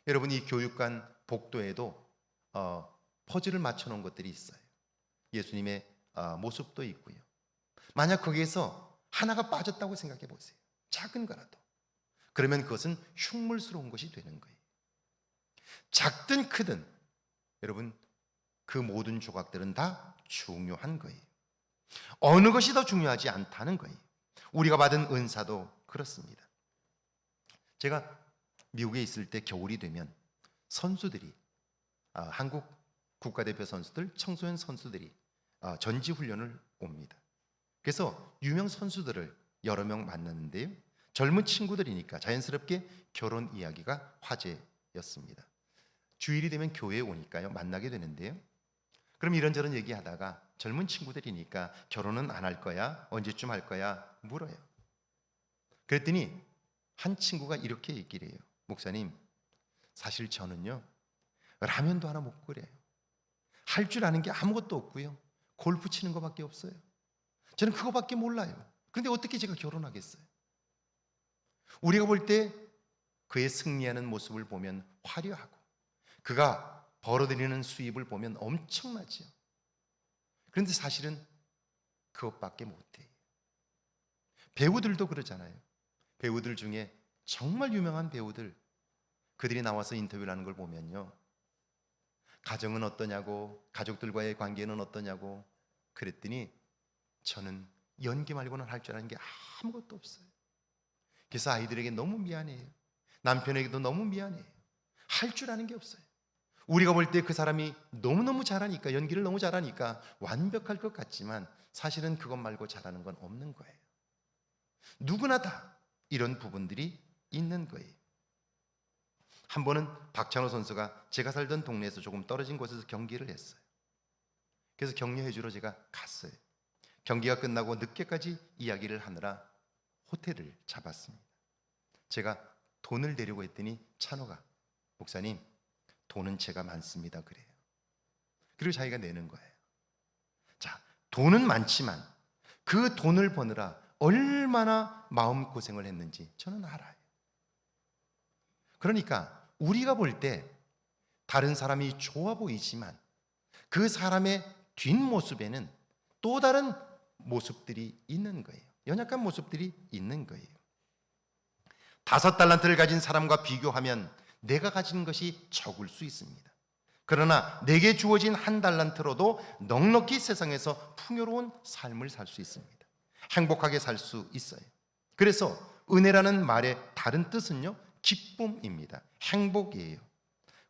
여러분, 이 교육관 복도에도 퍼즐을 맞춰놓은 것들이 있어요. 예수님의 모습도 있고요. 만약 거기에서 하나가 빠졌다고 생각해 보세요. 작은 거라도. 그러면 그것은 흉물스러운 것이 되는 거예요. 작든 크든 여러분, 그 모든 조각들은 다 중요한 거예요. 어느 것이 더 중요하지 않다는 거예요. 우리가 받은 은사도 그렇습니다. 제가 미국에 있을 때 겨울이 되면 선수들이, 한국 국가대표 선수들, 청소년 선수들이 전지훈련을 옵니다. 그래서 유명 선수들을 여러 명 만났는데요, 젊은 친구들이니까 자연스럽게 결혼 이야기가 화제였습니다. 주일이 되면 교회에 오니까요, 만나게 되는데요, 그럼 이런저런 얘기하다가 젊은 친구들이니까 결혼은 안 할 거야? 언제쯤 할 거야? 물어요. 그랬더니 한 친구가 이렇게 얘기를 해요. 목사님, 사실 저는요, 라면도 하나 못 끓여요. 할 줄 아는 게 아무것도 없고요, 골프 치는 것밖에 없어요. 저는 그거밖에 몰라요. 그런데 어떻게 제가 결혼하겠어요? 우리가 볼 때 그의 승리하는 모습을 보면 화려하고, 그가 벌어들이는 수입을 보면 엄청나죠. 그런데 사실은 그것밖에 못해요. 배우들도 그러잖아요. 배우들 중에 정말 유명한 배우들, 그들이 나와서 인터뷰를 하는 걸 보면요, 가정은 어떠냐고, 가족들과의 관계는 어떠냐고, 그랬더니 저는 연기 말고는 할 줄 아는 게 아무것도 없어요. 그래서 아이들에게 너무 미안해요. 남편에게도 너무 미안해요. 할 줄 아는 게 없어요. 우리가 볼 때 그 사람이 너무너무 잘하니까, 연기를 너무 잘하니까 완벽할 것 같지만 사실은 그것 말고 잘하는 건 없는 거예요. 누구나 다 이런 부분들이 있는 거예요. 한 번은 박찬호 선수가 제가 살던 동네에서 조금 떨어진 곳에서 경기를 했어요. 그래서 격려해 주러 제가 갔어요. 경기가 끝나고 늦게까지 이야기를 하느라 호텔을 잡았습니다. 제가 돈을 내려고 했더니 찬호가, 목사님, 돈은 제가 많습니다, 그래요. 그리고 자기가 내는 거예요. 자, 돈은 많지만 그 돈을 버느라 얼마나 마음고생을 했는지 저는 알아요. 그러니까 우리가 볼 때 다른 사람이 좋아 보이지만 그 사람의 뒷모습에는 또 다른 모습들이 있는 거예요. 연약한 모습들이 있는 거예요. 5달란트를 가진 사람과 비교하면 내가 가진 것이 적을 수 있습니다. 그러나 내게 주어진 1달란트로도 넉넉히 세상에서 풍요로운 삶을 살 수 있습니다. 행복하게 살 수 있어요. 그래서 은혜라는 말의 다른 뜻은요, 기쁨입니다. 행복이에요.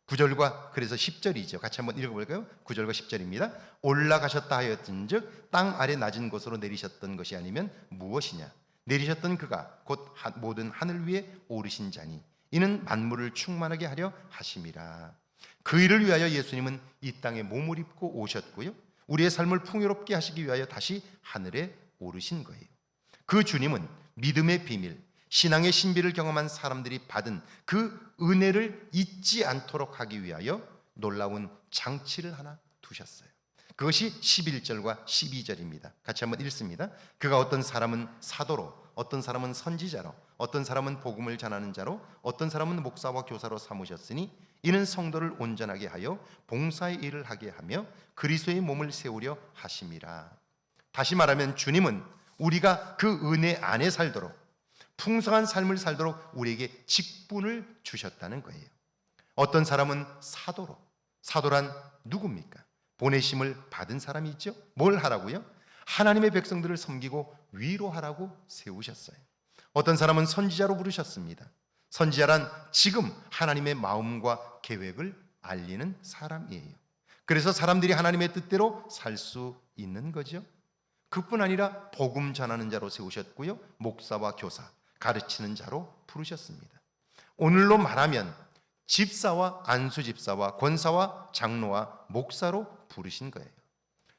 9절과 그래서 10절이죠. 같이 한번 읽어볼까요? 9절과 10절입니다. 올라가셨다 하였은즉 땅 아래 낮은 곳으로 내리셨던 것이 아니면 무엇이냐? 내리셨던 그가 곧 모든 하늘 위에 오르신 자니 이는 만물을 충만하게 하려 하심이라. 그 일을 위하여 예수님은 이 땅에 몸을 입고 오셨고요, 우리의 삶을 풍요롭게 하시기 위하여 다시 하늘에 오르신 거예요. 그 주님은 믿음의 비밀, 신앙의 신비를 경험한 사람들이 받은 그 은혜를 잊지 않도록 하기 위하여 놀라운 장치를 하나 두셨어요. 그것이 11절과 12절입니다. 같이 한번 읽습니다. 그가 어떤 사람은 사도로, 어떤 사람은 선지자로, 어떤 사람은 복음을 전하는 자로, 어떤 사람은 목사와 교사로 삼으셨으니 이는 성도를 온전하게 하여 봉사의 일을 하게 하며 그리스도의 몸을 세우려 하심이라. 다시 말하면 주님은 우리가 그 은혜 안에 살도록, 풍성한 삶을 살도록 우리에게 직분을 주셨다는 거예요. 어떤 사람은 사도로, 사도란 누굽니까? 보내심을 받은 사람이 있죠. 뭘 하라고요? 하나님의 백성들을 섬기고 위로하라고 세우셨어요. 어떤 사람은 선지자로 부르셨습니다. 선지자란 지금 하나님의 마음과 계획을 알리는 사람이에요. 그래서 사람들이 하나님의 뜻대로 살 수 있는 거죠. 그뿐 아니라 복음 전하는 자로 세우셨고요, 목사와 교사, 가르치는 자로 부르셨습니다. 오늘로 말하면 집사와 안수집사와 권사와 장로와 목사로 부르신 거예요.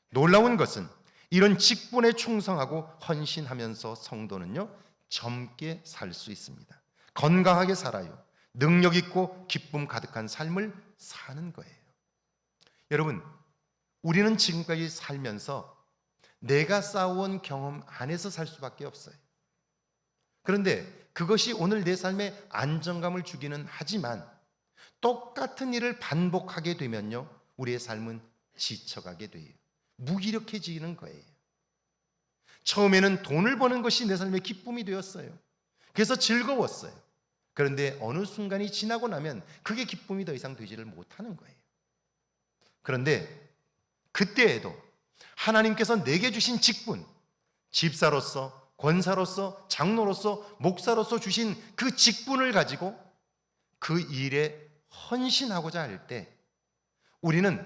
놀라운 것은 이런 직분에 충성하고 헌신하면서 성도는요, 젊게 살 수 있습니다. 건강하게 살아요. 능력 있고 기쁨 가득한 삶을 사는 거예요. 여러분, 우리는 지금까지 살면서 내가 쌓아온 경험 안에서 살 수밖에 없어요. 그런데 그것이 오늘 내 삶에 안정감을 주기는 하지만 똑같은 일을 반복하게 되면요, 우리의 삶은 지쳐가게 돼요. 무기력해지는 거예요. 처음에는 돈을 버는 것이 내 삶의 기쁨이 되었어요. 그래서 즐거웠어요. 그런데 어느 순간이 지나고 나면 그게 기쁨이 더 이상 되지를 못하는 거예요. 그런데 그때에도 하나님께서 내게 주신 직분, 집사로서, 권사로서, 장로로서, 목사로서 주신 그 직분을 가지고 그 일에 헌신하고자 할 때 우리는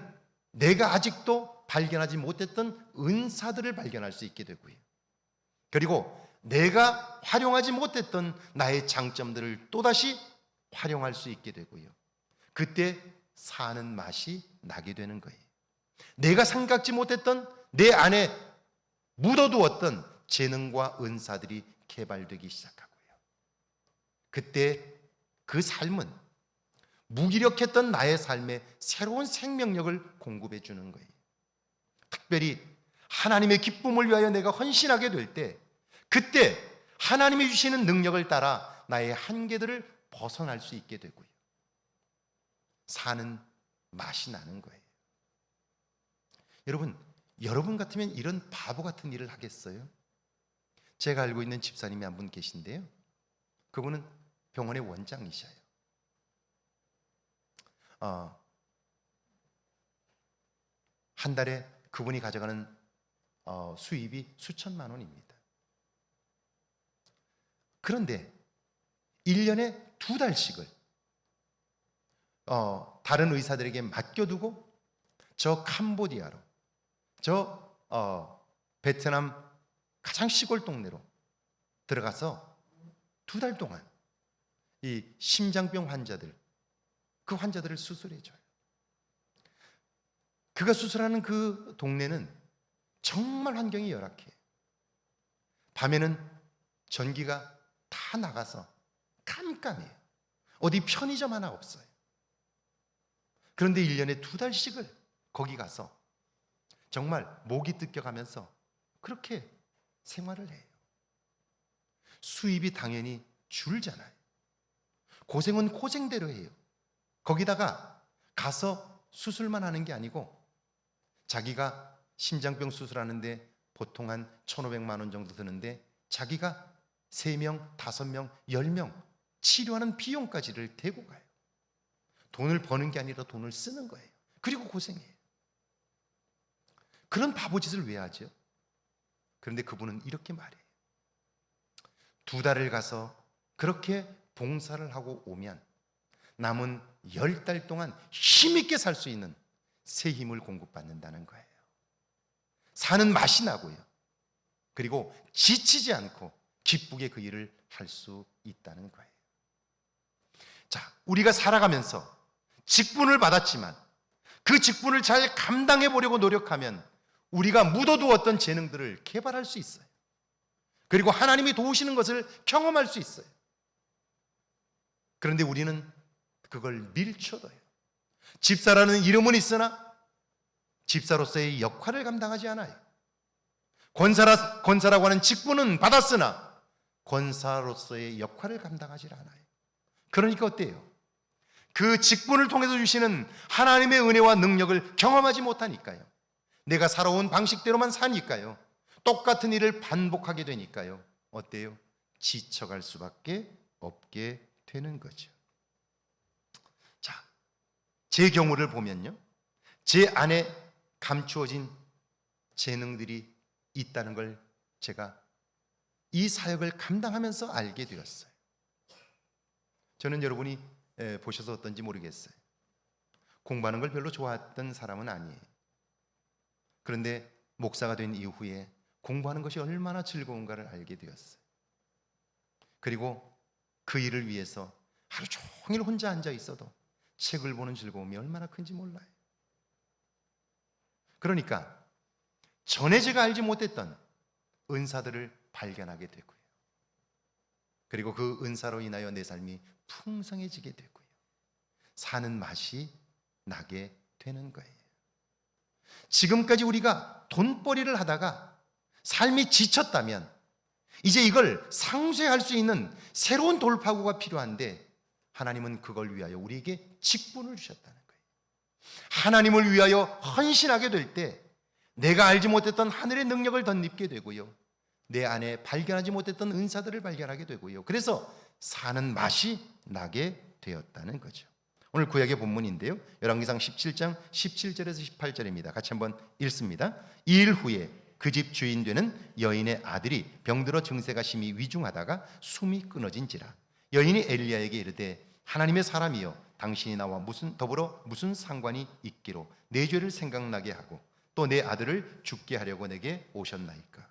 내가 아직도 발견하지 못했던 은사들을 발견할 수 있게 되고요, 그리고 내가 활용하지 못했던 나의 장점들을 또다시 활용할 수 있게 되고요, 그때 사는 맛이 나게 되는 거예요. 내가 생각지 못했던 내 안에 묻어두었던 재능과 은사들이 개발되기 시작하고요, 그때 그 삶은 무기력했던 나의 삶에 새로운 생명력을 공급해 주는 거예요. 특별히 하나님의 기쁨을 위하여 내가 헌신하게 될 때, 그때 하나님이 주시는 능력을 따라 나의 한계들을 벗어날 수 있게 되고요, 사는 맛이 나는 거예요. 여러분 같으면 이런 바보 같은 일을 하겠어요? 제가 알고 있는 집사님이 한 분 계신데요, 그분은 병원의 원장이셔요. 한 달에 그분이 가져가는 수입이 수천만 원입니다. 그런데 1년에 2달씩을 다른 의사들에게 맡겨두고 저 캄보디아로, 저 베트남 가장 시골 동네로 들어가서 2달 동안 이 심장병 환자들, 그 환자들을 수술해줘요. 그가 수술하는 그 동네는 정말 환경이 열악해요. 밤에는 전기가 다 나가서 깜깜해요. 어디 편의점 하나 없어요. 그런데 1년에 2달씩을 거기 가서 정말 목이 뜯겨가면서 그렇게 생활을 해요. 수입이 당연히 줄잖아요. 고생은 고생대로 해요. 거기다가 가서 수술만 하는 게 아니고 자기가 심장병 수술하는데 보통 한 1,500만 원 정도 드는데 자기가 3명, 5명, 10명 치료하는 비용까지를 대고 가요. 돈을 버는 게 아니라 돈을 쓰는 거예요. 그리고 고생해요. 그런 바보짓을 왜 하죠? 그런데 그분은 이렇게 말해요. 2달을 가서 그렇게 봉사를 하고 오면 남은 10달 동안 힘있게 살 수 있는 새 힘을 공급받는다는 거예요. 사는 맛이 나고요. 그리고 지치지 않고 기쁘게 그 일을 할 수 있다는 거예요. 자, 우리가 살아가면서 직분을 받았지만 그 직분을 잘 감당해 보려고 노력하면 우리가 묻어두었던 재능들을 개발할 수 있어요. 그리고 하나님이 도우시는 것을 경험할 수 있어요. 그런데 우리는 그걸 밀쳐둬요. 집사라는 이름은 있으나 집사로서의 역할을 감당하지 않아요. 권사라고 하는 직분은 받았으나 권사로서의 역할을 감당하지 않아요. 그러니까 어때요? 그 직분을 통해서 주시는 하나님의 은혜와 능력을 경험하지 못하니까요. 내가 살아온 방식대로만 사니까요. 똑같은 일을 반복하게 되니까요. 어때요? 지쳐갈 수밖에 없게 되는 거죠. 자, 제 경우를 보면요. 제 안에 감추어진 재능들이 있다는 걸 제가 이 사역을 감당하면서 알게 되었어요. 저는 여러분이 보셔서 어떤지 모르겠어요. 공부하는 걸 별로 좋아했던 사람은 아니에요. 그런데 목사가 된 이후에 공부하는 것이 얼마나 즐거운가를 알게 되었어요. 그리고 그 일을 위해서 하루 종일 혼자 앉아 있어도 책을 보는 즐거움이 얼마나 큰지 몰라요. 그러니까 전에 제가 알지 못했던 은사들을 발견하게 되고요. 그리고 그 은사로 인하여 내 삶이 풍성해지게 되고요. 사는 맛이 나게 되는 거예요. 지금까지 우리가 돈벌이를 하다가 삶이 지쳤다면 이제 이걸 상쇄할 수 있는 새로운 돌파구가 필요한데 하나님은 그걸 위하여 우리에게 직분을 주셨다는 거예요. 하나님을 위하여 헌신하게 될 때 내가 알지 못했던 하늘의 능력을 덧입게 되고요. 내 안에 발견하지 못했던 은사들을 발견하게 되고요. 그래서 사는 맛이 나게 되었다는 거죠. 오늘 구약의 본문인데요. 열왕기상 17장 17절에서 18절입니다. 같이 한번 읽습니다. 2일 후에 그 집 주인 되는 여인의 아들이 병들어 증세가 심히 위중하다가 숨이 끊어진지라. 여인이 엘리야에게 이르되 하나님의 사람이여 당신이 나와 더불어 무슨 상관이 있기로 내 죄를 생각나게 하고 또 내 아들을 죽게 하려고 내게 오셨나이까.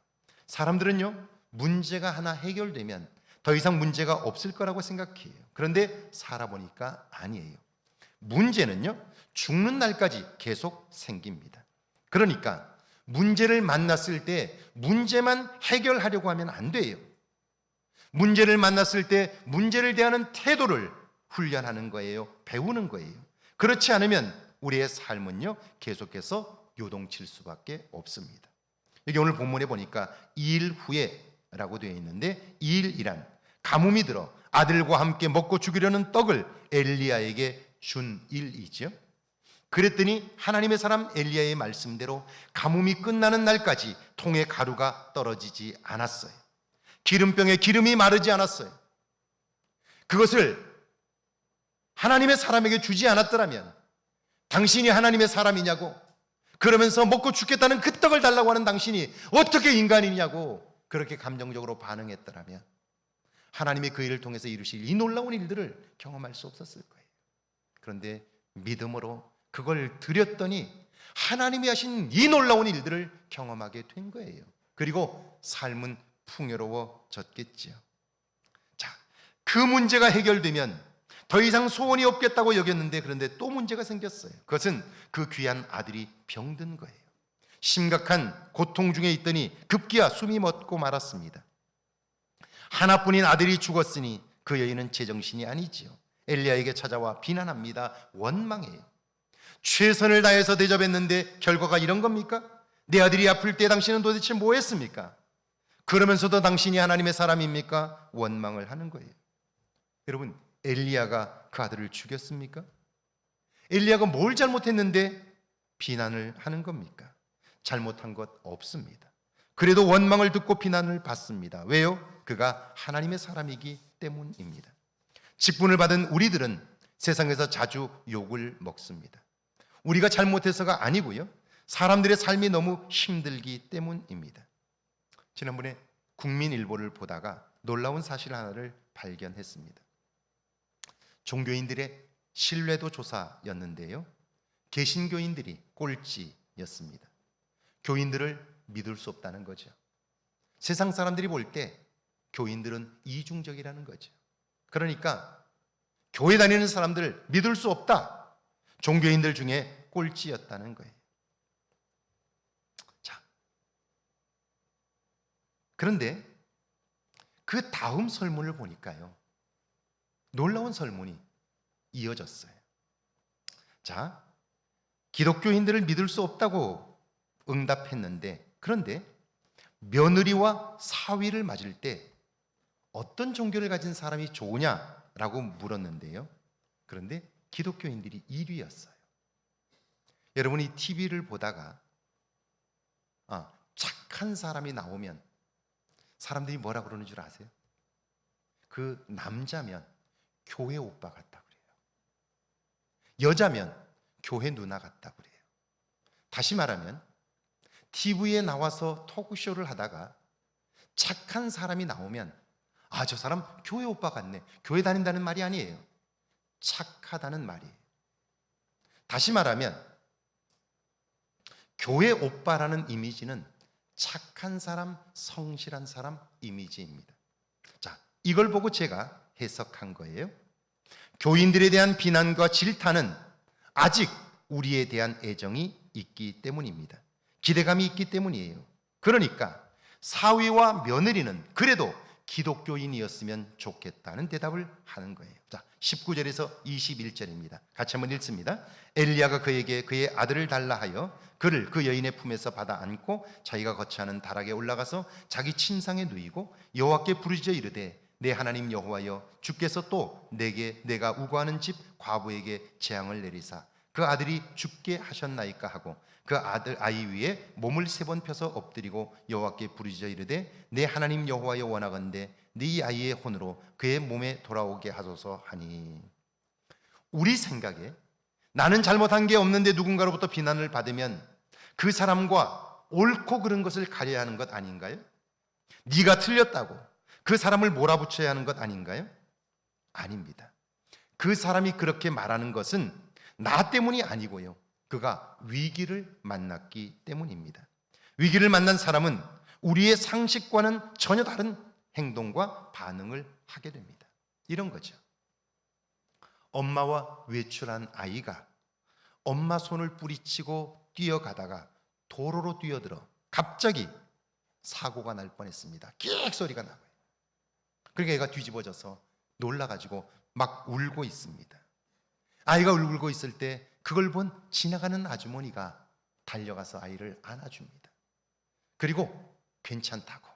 사람들은요, 문제가 하나 해결되면 더 이상 문제가 없을 거라고 생각해요. 그런데 살아보니까 아니에요. 문제는요, 죽는 날까지 계속 생깁니다. 그러니까 문제를 만났을 때 문제만 해결하려고 하면 안 돼요. 문제를 만났을 때 문제를 대하는 태도를 훈련하는 거예요. 배우는 거예요. 그렇지 않으면 우리의 삶은요, 계속해서 요동칠 수밖에 없습니다. 여기 오늘 본문에 보니까 2일 후에라고 되어 있는데 2일이란 가뭄이 들어 아들과 함께 먹고 죽이려는 떡을 엘리야에게 준 일이죠. 그랬더니 하나님의 사람 엘리야의 말씀대로 가뭄이 끝나는 날까지 통에 가루가 떨어지지 않았어요. 기름병에 기름이 마르지 않았어요. 그것을 하나님의 사람에게 주지 않았더라면 당신이 하나님의 사람이냐고, 그러면서 먹고 죽겠다는 그 떡을 달라고 하는 당신이 어떻게 인간이냐고 그렇게 감정적으로 반응했더라면 하나님이 그 일을 통해서 이루실 이 놀라운 일들을 경험할 수 없었을 거예요. 그런데 믿음으로 그걸 드렸더니 하나님이 하신 이 놀라운 일들을 경험하게 된 거예요. 그리고 삶은 풍요로워졌겠지요. 자, 그 문제가 해결되면 더 이상 소원이 없겠다고 여겼는데 그런데 또 문제가 생겼어요. 그것은 그 귀한 아들이 병든 거예요. 심각한 고통 중에 있더니 급기야 숨이 멎고 말았습니다. 하나뿐인 아들이 죽었으니 그 여인은 제정신이 아니지요. 엘리야에게 찾아와 비난합니다. 원망해요. 최선을 다해서 대접했는데 결과가 이런 겁니까? 내 아들이 아플 때 당신은 도대체 뭐 했습니까? 그러면서도 당신이 하나님의 사람입니까? 원망을 하는 거예요. 여러분, 엘리야가 그 아들을 죽였습니까? 엘리야가 뭘 잘못했는데 비난을 하는 겁니까? 잘못한 것 없습니다. 그래도 원망을 듣고 비난을 받습니다. 왜요? 그가 하나님의 사람이기 때문입니다. 직분을 받은 우리들은 세상에서 자주 욕을 먹습니다. 우리가 잘못해서가 아니고요, 사람들의 삶이 너무 힘들기 때문입니다. 지난번에 국민일보를 보다가 놀라운 사실 하나를 발견했습니다. 종교인들의 신뢰도 조사였는데요, 개신교인들이 꼴찌였습니다. 교인들을 믿을 수 없다는 거죠. 세상 사람들이 볼 때 교인들은 이중적이라는 거죠. 그러니까 교회 다니는 사람들 믿을 수 없다. 종교인들 중에 꼴찌였다는 거예요. 자, 그런데 그 다음 설문을 보니까요, 놀라운 설문이 이어졌어요. 자, 기독교인들을 믿을 수 없다고 응답했는데, 그런데 며느리와 사위를 맞을 때 어떤 종교를 가진 사람이 좋으냐라고 물었는데요, 그런데 기독교인들이 1위였어요. 여러분이 TV를 보다가 착한 사람이 나오면 사람들이 뭐라 그러는 줄 아세요? 그 남자면 교회 오빠 같다 그래요. 여자면 교회 누나 같다 그래요. 다시 말하면 TV에 나와서 토크쇼를 하다가 착한 사람이 나오면 저 사람 교회 오빠 같네. 교회 다닌다는 말이 아니에요. 착하다는 말이에요. 다시 말하면 교회 오빠라는 이미지는 착한 사람, 성실한 사람 이미지입니다. 자, 이걸 보고 제가 해석한 거예요. 교인들에 대한 비난과 질타는 아직 우리에 대한 애정이 있기 때문입니다. 기대감이 있기 때문이에요. 그러니까 사위와 며느리는 그래도 기독교인이었으면 좋겠다는 대답을 하는 거예요. 자, 19절에서 21절입니다. 같이 한번 읽습니다. 엘리야가 그에게 그의 아들을 달라 하여 그를 그 여인의 품에서 받아 안고 자기가 거처하는 다락에 올라가서 자기 침상에 누이고 여호와께 부르짖어 이르되 내 하나님 여호와여, 주께서 또 내게 내가 우거하는 집 과부에게 재앙을 내리사 그 아들이 죽게 하셨나이까 하고 그 아이 위에 몸을 3번 펴서 엎드리고 여호와께 부르짖어 이르되 내 하나님 여호와여, 원하건대 네 아이의 혼으로 그의 몸에 돌아오게 하소서 하니. 우리 생각에 나는 잘못한 게 없는데 누군가로부터 비난을 받으면 그 사람과 옳고 그른 것을 가려야 하는 것 아닌가요? 네가 틀렸다고 그 사람을 몰아붙여야 하는 것 아닌가요? 아닙니다. 그 사람이 그렇게 말하는 것은 나 때문이 아니고요, 그가 위기를 만났기 때문입니다. 위기를 만난 사람은 우리의 상식과는 전혀 다른 행동과 반응을 하게 됩니다. 이런 거죠. 엄마와 외출한 아이가 엄마 손을 뿌리치고 뛰어가다가 도로로 뛰어들어 갑자기 사고가 날 뻔했습니다. 끽 소리가 나고요. 그러니까 애가 뒤집어져서 놀라가지고 막 울고 있습니다. 아이가 울고 있을 때 그걸 본 지나가는 아주머니가 달려가서 아이를 안아줍니다. 그리고 괜찮다고,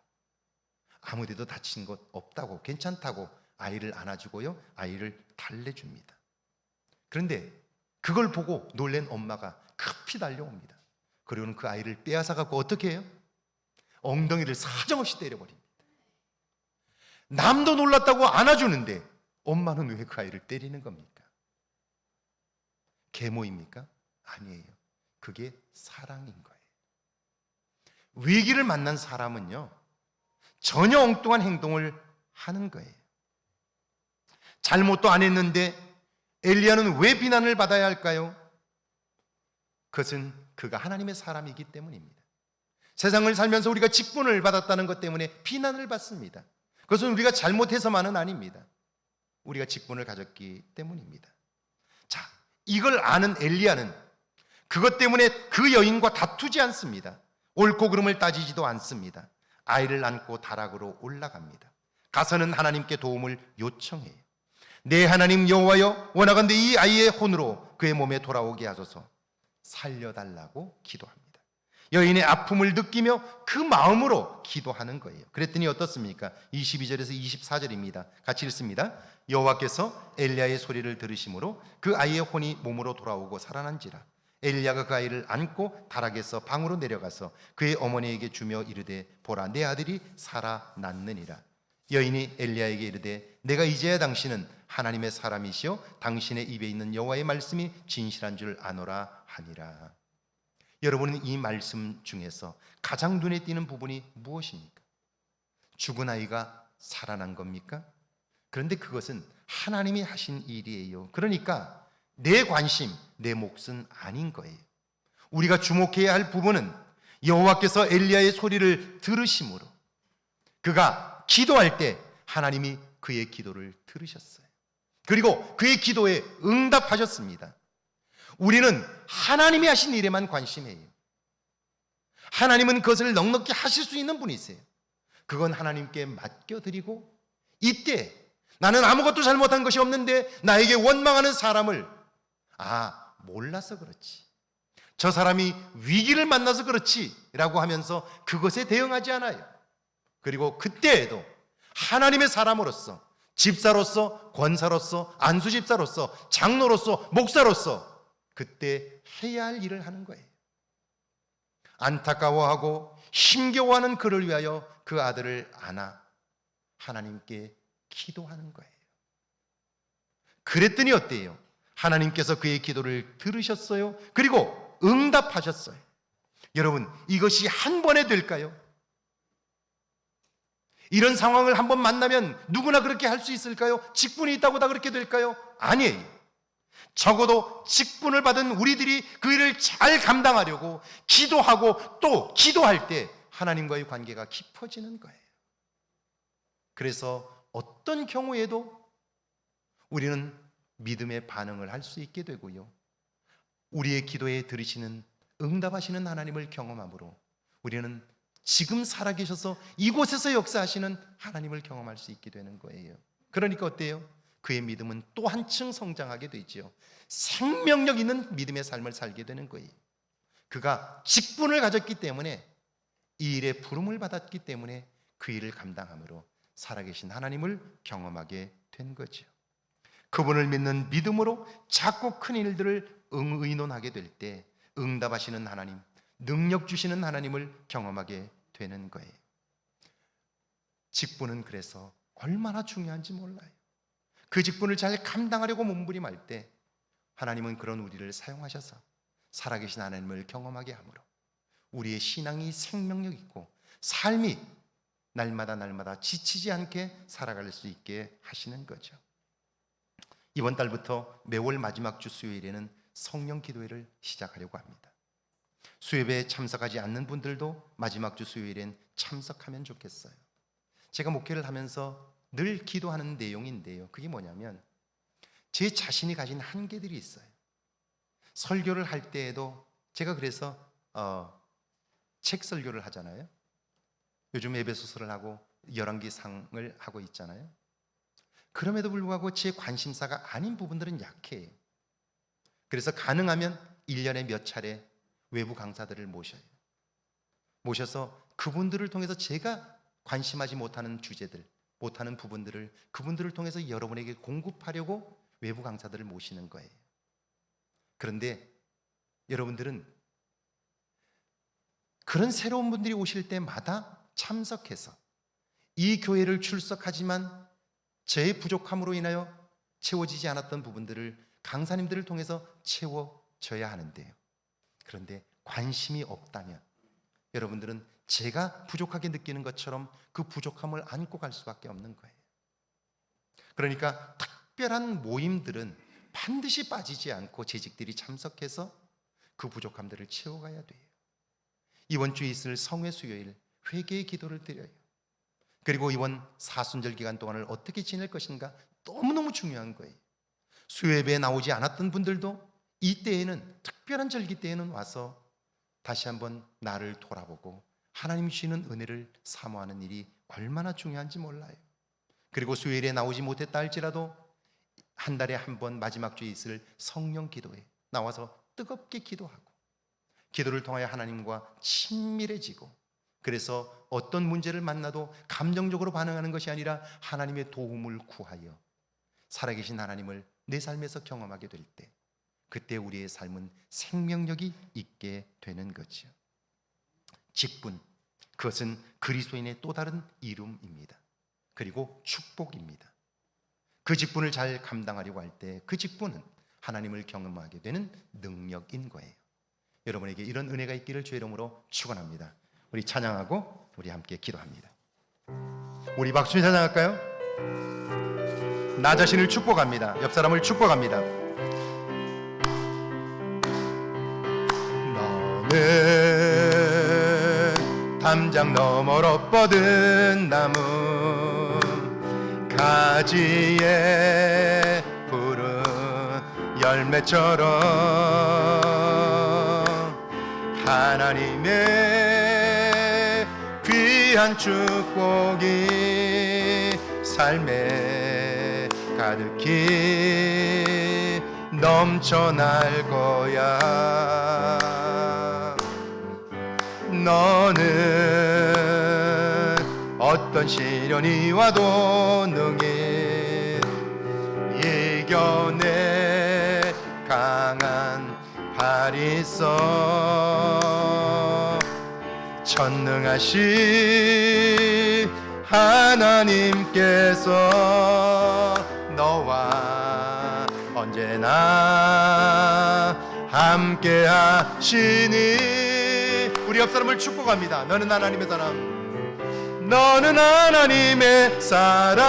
아무데도 다친 것 없다고, 괜찮다고 아이를 안아주고요, 아이를 달래줍니다. 그런데 그걸 보고 놀란 엄마가 급히 달려옵니다. 그리고는 그 아이를 빼앗아 갖고 어떻게 해요? 엉덩이를 사정없이 때려버립니다. 남도 놀랐다고 안아주는데 엄마는 왜 그 아이를 때리는 겁니까? 계모입니까? 아니에요. 그게 사랑인 거예요. 위기를 만난 사람은요, 전혀 엉뚱한 행동을 하는 거예요. 잘못도 안 했는데 엘리야는 왜 비난을 받아야 할까요? 그것은 그가 하나님의 사람이기 때문입니다. 세상을 살면서 우리가 직분을 받았다는 것 때문에 비난을 받습니다. 그것은 우리가 잘못해서만은 아닙니다. 우리가 직분을 가졌기 때문입니다. 자, 이걸 아는 엘리야는 그것 때문에 그 여인과 다투지 않습니다. 옳고 그름을 따지지도 않습니다. 아이를 안고 다락으로 올라갑니다. 가서는 하나님께 도움을 요청해요. 내 하나님 여호와여, 원하건대 이 아이의 혼으로 그의 몸에 돌아오게 하소서. 살려달라고 기도합니다. 여인의 아픔을 느끼며 그 마음으로 기도하는 거예요. 그랬더니 어떻습니까? 22절에서 24절입니다. 같이 읽습니다. 여호와께서 엘리야의 소리를 들으심으로 그 아이의 혼이 몸으로 돌아오고 살아난지라. 엘리야가 그 아이를 안고 다락에서 방으로 내려가서 그의 어머니에게 주며 이르되 보라, 내 아들이 살아났느니라. 여인이 엘리야에게 이르되 내가 이제야 당신은 하나님의 사람이시요 당신의 입에 있는 여호와의 말씀이 진실한 줄 아노라 하니라. 여러분은 이 말씀 중에서 가장 눈에 띄는 부분이 무엇입니까? 죽은 아이가 살아난 겁니까? 그런데 그것은 하나님이 하신 일이에요. 그러니까 내 관심, 내 몫은 아닌 거예요. 우리가 주목해야 할 부분은 여호와께서 엘리야의 소리를 들으심으로 그가 기도할 때 하나님이 그의 기도를 들으셨어요. 그리고 그의 기도에 응답하셨습니다. 우리는 하나님이 하신 일에만 관심해요. 하나님은 그것을 넉넉히 하실 수 있는 분이세요. 그건 하나님께 맡겨드리고, 이때 나는 아무것도 잘못한 것이 없는데 나에게 원망하는 사람을 몰라서 그렇지, 저 사람이 위기를 만나서 그렇지 라고 하면서 그것에 대응하지 않아요. 그리고 그때에도 하나님의 사람으로서, 집사로서, 권사로서, 안수집사로서, 장로로서, 목사로서 그때 해야 할 일을 하는 거예요. 안타까워하고 힘겨워하는 그를 위하여 그 아들을 안아 하나님께 기도하는 거예요. 그랬더니 어때요? 하나님께서 그의 기도를 들으셨어요. 그리고 응답하셨어요. 여러분, 이것이 한 번에 될까요? 이런 상황을 한번 만나면 누구나 그렇게 할 수 있을까요? 직분이 있다고 다 그렇게 될까요? 아니에요. 적어도 직분을 받은 우리들이 그 일을 잘 감당하려고 기도하고 또 기도할 때 하나님과의 관계가 깊어지는 거예요. 그래서 어떤 경우에도 우리는 믿음의 반응을 할 수 있게 되고요, 우리의 기도에 들으시는, 응답하시는 하나님을 경험함으로 우리는 지금 살아계셔서 이곳에서 역사하시는 하나님을 경험할 수 있게 되는 거예요. 그러니까 어때요? 그의 믿음은 또 한층 성장하게 되지요. 생명력 있는 믿음의 삶을 살게 되는 거예요. 그가 직분을 가졌기 때문에, 이 일에 부름을 받았기 때문에 그 일을 감당함으로 살아계신 하나님을 경험하게 된 거죠. 그분을 믿는 믿음으로 작고 큰 일들을 의논하게 될 때 응답하시는 하나님, 능력 주시는 하나님을 경험하게 되는 거예요. 직분은 그래서 얼마나 중요한지 몰라요. 그 직분을 잘 감당하려고 몸부림할 때 하나님은 그런 우리를 사용하셔서 살아계신 하나님을 경험하게 하므로 우리의 신앙이 생명력 있고 삶이 날마다 지치지 않게 살아갈 수 있게 하시는 거죠. 이번 달부터 매월 마지막 주 수요일에는 성령 기도회를 시작하려고 합니다. 수요예배에 참석하지 않는 분들도 마지막 주 수요일엔 참석하면 좋겠어요. 제가 목회를 하면서 늘 기도하는 내용인데요, 그게 뭐냐면 제 자신이 가진 한계들이 있어요. 설교를 할 때에도 제가 그래서 책 설교를 하잖아요. 요즘 에베소서를 하고 열왕기상을 하고 있잖아요. 그럼에도 불구하고 제 관심사가 아닌 부분들은 약해요. 그래서 가능하면 1년에 몇 차례 외부 강사들을 모셔서 그분들을 통해서 제가 관심하지 못하는 주제들, 못하는 부분들을 그분들을 통해서 여러분에게 공급하려고 외부 강사들을 모시는 거예요. 그런데 여러분들은 그런 새로운 분들이 오실 때마다 참석해서 이 교회를 출석하지만 제 부족함으로 인하여 채워지지 않았던 부분들을 강사님들을 통해서 채워져야 하는데요, 그런데 관심이 없다면 여러분들은 제가 부족하게 느끼는 것처럼 그 부족함을 안고 갈 수밖에 없는 거예요. 그러니까 특별한 모임들은 반드시 빠지지 않고 재직들이 참석해서 그 부족함들을 채워가야 돼요. 이번 주에 있을 성회 수요일 회개의 기도를 드려요. 그리고 이번 사순절 기간 동안을 어떻게 지낼 것인가 너무너무 중요한 거예요. 수요예배에 나오지 않았던 분들도 이때에는, 특별한 절기 때에는 와서 다시 한번 나를 돌아보고 하나님 주시는 은혜를 사모하는 일이 얼마나 중요한지 몰라요. 그리고 수요일에 나오지 못했다 할지라도 한 달에 한 번 마지막 주에 있을 성령 기도에 나와서 뜨겁게 기도하고 기도를 통하여 하나님과 친밀해지고, 그래서 어떤 문제를 만나도 감정적으로 반응하는 것이 아니라 하나님의 도움을 구하여 살아계신 하나님을 내 삶에서 경험하게 될 때, 그때 우리의 삶은 생명력이 있게 되는 거죠. 직분, 그것은 그리스도인의 또 다른 이름입니다. 그리고 축복입니다. 그 직분을 잘 감당하려고 할 때 그 직분은 하나님을 경험하게 되는 능력인 거예요. 여러분에게 이런 은혜가 있기를 주의 이름으로 축원합니다. 우리 찬양하고 우리 함께 기도합니다. 우리 박수 찬양할까요? 나 자신을 축복합니다. 옆 사람을 축복합니다. 너는 담장 너머로 뻗은 나무, 가지에 푸른 열매처럼 하나님의 귀한 축복이 삶에 가득히 넘쳐날 거야. 너는 어떤 시련이 와도 능히 이겨내 강한 발이 있어. 전능하신 하나님께서 너와 언제나 함께 하시니. 우리 옆 사람을 축복합니다. 너는 하나님의 사람, 너는 하나님의 사람,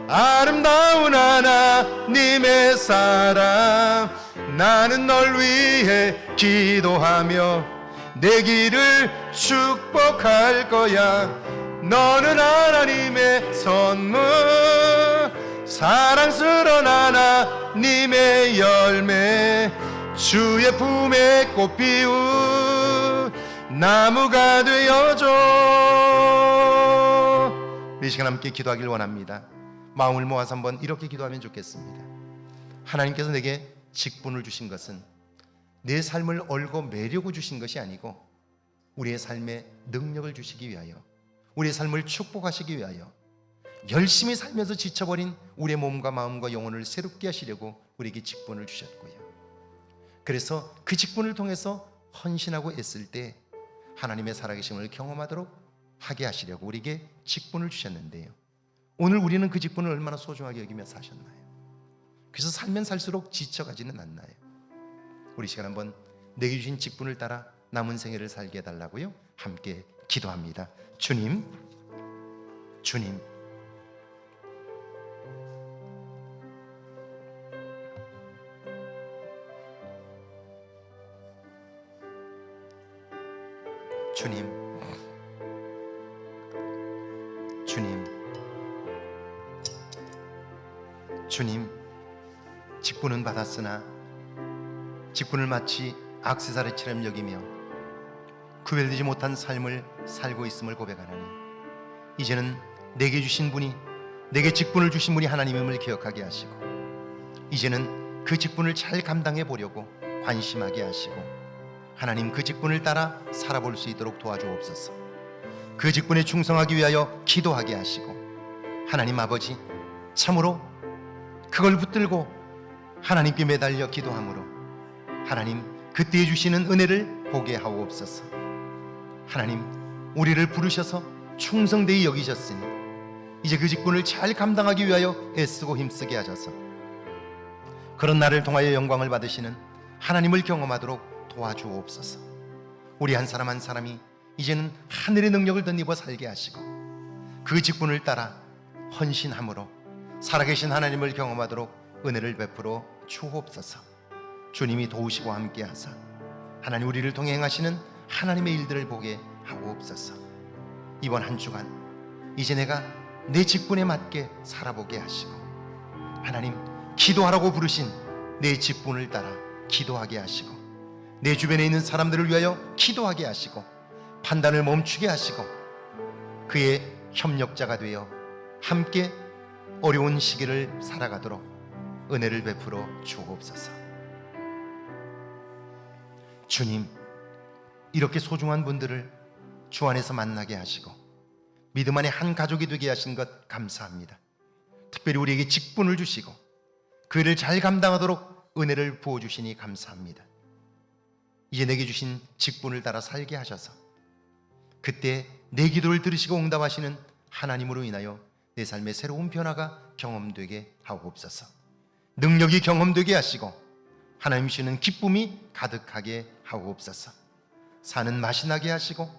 아름다운 하나님의 사람. 나는 널 위해 기도하며 내 길을 축복할 거야. 너는 하나님의 선물, 사랑스러운 하나님의 열매, 주의 품에 꽃 피운 나무가 되어줘. 이 시간 함께 기도하길 원합니다. 마음을 모아서 한번 이렇게 기도하면 좋겠습니다. 하나님께서 내게 직분을 주신 것은 내 삶을 얽어 매려고 주신 것이 아니고 우리의 삶에 능력을 주시기 위하여, 우리의 삶을 축복하시기 위하여, 열심히 살면서 지쳐버린 우리의 몸과 마음과 영혼을 새롭게 하시려고 우리에게 직분을 주셨고요. 그래서 그 직분을 통해서 헌신하고 애쓸 때 하나님의 살아계심을 경험하도록 하게 하시려고 우리에게 직분을 주셨는데요, 오늘 우리는 그 직분을 얼마나 소중하게 여기며 사셨나요? 그래서 살면 살수록 지쳐가지는 않나요? 우리 시간 한번 내게 주신 직분을 따라 남은 생애를 살게 해달라고요 함께 기도합니다. 주님, 주님, 주님, 주님, 주님, 직분은 받았으나 직분을 마치 액세서리처럼 여기며 구별되지 못한 삶을 살고 있음을 고백하노니, 이제는 내게 주신 분이, 내게 직분을 주신 분이 하나님임을 기억하게 하시고, 이제는 그 직분을 잘 감당해 보려고 관심하게 하시고, 하나님 그 직분을 따라 살아볼 수 있도록 도와주옵소서. 그 직분에 충성하기 위하여 기도하게 하시고, 하나님 아버지, 참으로 그걸 붙들고 하나님께 매달려 기도함으로 하나님 그때에 주시는 은혜를 보게 하옵소서. 하나님, 우리를 부르셔서 충성되이 여기셨으니 이제 그 직분을 잘 감당하기 위하여 애쓰고 힘쓰게 하셔서 그런 나를 통하여 영광을 받으시는 하나님을 경험하도록 도와주옵소서. 우리 한 사람 한 사람이 이제는 하늘의 능력을 덧입어 살게 하시고 그 직분을 따라 헌신함으로 살아계신 하나님을 경험하도록 은혜를 베풀어 주옵소서. 주님이 도우시고 함께 하사 하나님 우리를 통해 행하시는 하나님의 일들을 보게 하옵소서. 이번 한 주간 이제 내가 내 직분에 맞게 살아보게 하시고 하나님 기도하라고 부르신 내 직분을 따라 기도하게 하시고 내 주변에 있는 사람들을 위하여 기도하게 하시고 판단을 멈추게 하시고 그의 협력자가 되어 함께 어려운 시기를 살아가도록 은혜를 베풀어 주옵소서. 주님, 이렇게 소중한 분들을 주 안에서 만나게 하시고 믿음 안에 한 가족이 되게 하신 것 감사합니다. 특별히 우리에게 직분을 주시고 그 일을 잘 감당하도록 은혜를 부어주시니 감사합니다. 이제 내게 주신 직분을 따라 살게 하셔서 그때 내 기도를 들으시고 응답하시는 하나님으로 인하여 내 삶의 새로운 변화가 경험되게 하옵소서. 능력이 경험되게 하시고 하나님 주시는 기쁨이 가득하게 하옵소서. 사는 맛이 나게 하시고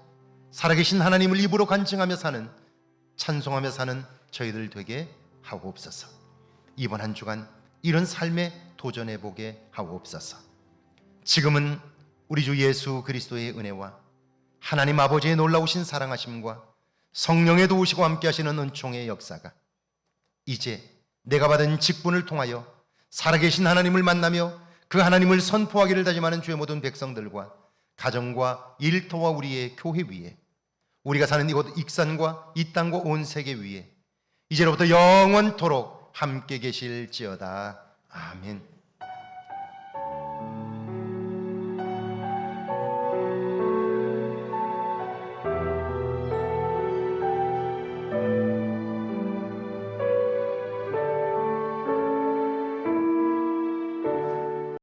살아계신 하나님을 입으로 간증하며 사는, 찬송하며 사는 저희들 되게 하옵소서. 이번 한 주간 이런 삶에 도전해 보게 하옵소서. 지금은 우리 주 예수 그리스도의 은혜와 하나님 아버지의 놀라우신 사랑하심과 성령의 도우시고 함께 하시는 은총의 역사가 이제 내가 받은 직분을 통하여 살아계신 하나님을 만나며 그 하나님을 선포하기를 다짐하는 주의 모든 백성들과 가정과 일터와 우리의 교회 위에, 우리가 사는 이곳 익산과 이 땅과 온 세계 위에 이제로부터 영원토록 함께 계실지어다. 아멘.